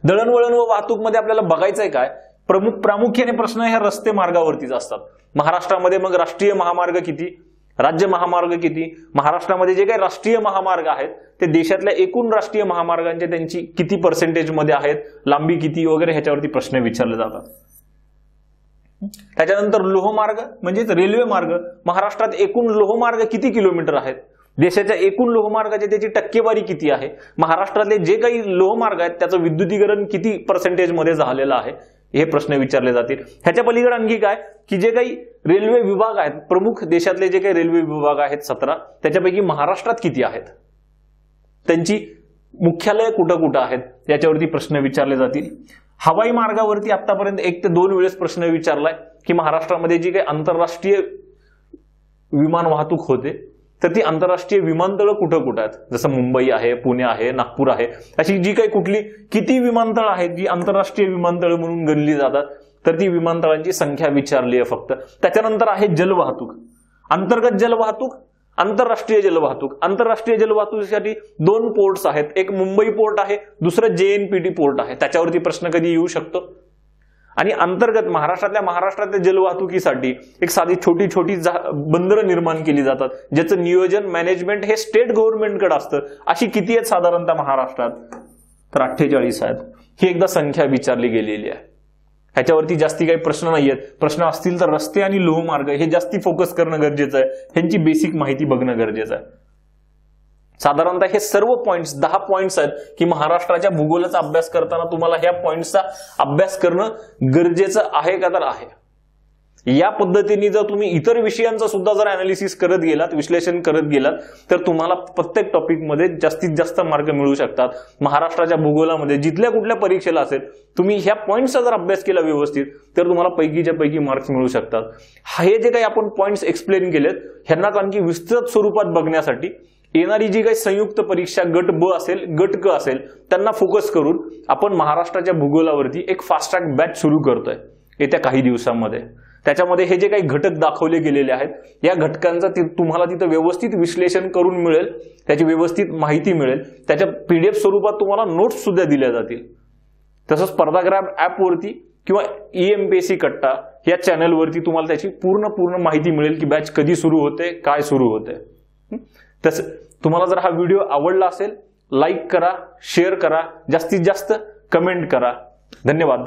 दळणवळण व वाहतूक मध्ये आपल्याला बघायचंय काय, प्रामुख्याने प्रश्न ह्या रस्ते मार्गावरतीच असतात. महाराष्ट्रामध्ये मग राष्ट्रीय महामार्ग किती, राज्य महामार्ग किती, महाराष्ट्रामध्ये जे काही राष्ट्रीय महामार्ग आहेत ते देशातल्या एकूण राष्ट्रीय महामार्गांचे त्यांची किती पर्सेंटेज मध्ये आहेत, लांबी किती वगैरे ह्याच्यावरती प्रश्न विचारले जातात. त्याच्यानंतर लोहमार्ग म्हणजेच रेल्वे मार्ग, महाराष्ट्रात एकूण लोहमार्ग किती किलोमीटर आहेत, देशाच्या एकूण लोहमार्गाची त्याची टक्केवारी किती आहे, महाराष्ट्रातले जे काही लोहमार्ग आहेत त्याचं विद्युतीकरण किती पर्सेंटेज मध्ये झालेलं आहे, हे प्रश्न विचारले जातील. ह्याच्या पलीकडे आणखी काय की जे काही रेल्वे विभाग आहेत, प्रमुख देशातले जे काही रेल्वे विभाग आहेत 17, त्याच्यापैकी महाराष्ट्रात किती आहेत, त्यांची मुख्यालय कुठं कुठं आहेत, याच्यावरती प्रश्न विचारले जातील. हवाई मार्गावरती आतापर्यंत 1 ते 2 वेळेस प्रश्न विचारलाय की महाराष्ट्रामध्ये जी काही आंतरराष्ट्रीय विमान वाहतूक होते तर ती आंतरराष्ट्रीय विमानतळं कुठं कुठं आहेत, जसं मुंबई आहे, पुणे आहे, नागपूर आहे, अशी जी काही कुठली किती विमानतळ आहेत जी आंतरराष्ट्रीय विमानतळं म्हणून गणली जातात, तर ती विमानतळांची संख्या विचारली आहे फक्त. त्याच्यानंतर आहे जलवाहतूक, अंतर्गत जलवाहतूक, आंतरराष्ट्रीय जलवाहतूक. आंतरराष्ट्रीय जलवाहतुकीसाठी 2 पोर्ट्स आहेत, एक मुंबई पोर्ट आहे, दुसरं JNPT पोर्ट आहे. त्याच्यावरती प्रश्न कधी येऊ शकतो. आणि अंतर्गत महाराष्ट्रातल्या जलवाहतुकीसाठी एक साधी छोटी छोटी बंदरं निर्माण केली जातात, ज्याचं नियोजन मॅनेजमेंट हे स्टेट गव्हर्नमेंटकडे असतं. अशी किती आहेत साधारणतः महाराष्ट्रात, तर 48 आहेत. ही एकदा संख्या विचारली गेलेली आहे. ह्याच्यावरती जास्ती काही प्रश्न नाही आहेत. प्रश्न असतील तर रस्ते आणि लोहमार्ग हे जास्ती फोकस करणं गरजेचं आहे, ह्यांची बेसिक माहिती बघणं गरजेचं आहे. साधारणतः हे सर्व पॉइंट्स 10 पॉइंट्स आहेत की महाराष्ट्राच्या भूगोलाचा अभ्यास करताना तुम्हाला ह्या पॉइंट्सचा अभ्यास करणं गरजेचं आहे का, तर आहे. या पद्धतीने जर तुम्ही इतर विषयांचा सुद्धा जर अनालिसिस करत गेलात, विश्लेषण करत गेलात, तर तुम्हाला प्रत्येक टॉपिकमध्ये जास्तीत जास्त मार्क मिळू शकतात. महाराष्ट्राच्या भूगोलामध्ये जिथल्या कुठल्या परीक्षेला असेल, तुम्ही ह्या पॉइंट्सचा जर अभ्यास केला व्यवस्थित, तर तुम्हाला पैकीच्या पैकी मार्क्स मिळू शकतात. हे जे काही आपण पॉइंट्स एक्सप्लेन केलेत, ह्यांना आणखी विस्तृत स्वरूपात बघण्यासाठी येणारी जी काही संयुक्त परीक्षा गट ब असेल, गट क असेल, त्यांना फोकस करून आपण महाराष्ट्राच्या भूगोलावरती एक फास्ट ट्रॅक बॅच सुरू करतोय येत्या काही दिवसांमध्ये. त्याच्यामध्ये हे जे काही घटक दाखवले गेलेले आहेत, या घटकांचं तुम्हाला तिथं व्यवस्थित विश्लेषण करून मिळेल, त्याची व्यवस्थित माहिती मिळेल, त्याच्या PDF स्वरूपात तुम्हाला नोट्स सुद्धा दिल्या जातील. तसंच स्पर्धाग्राम ऍपवरती किंवा EMPSC कट्टा या चॅनलवरती तुम्हाला त्याची पूर्ण माहिती मिळेल की बॅच कधी सुरू होते, काय सुरू होते. तसं तुम्हाला जर हा व्हिडिओ आवडला असेल, लाईक करा, शेअर करा, जास्तीत जास्त कमेंट करा. धन्यवाद.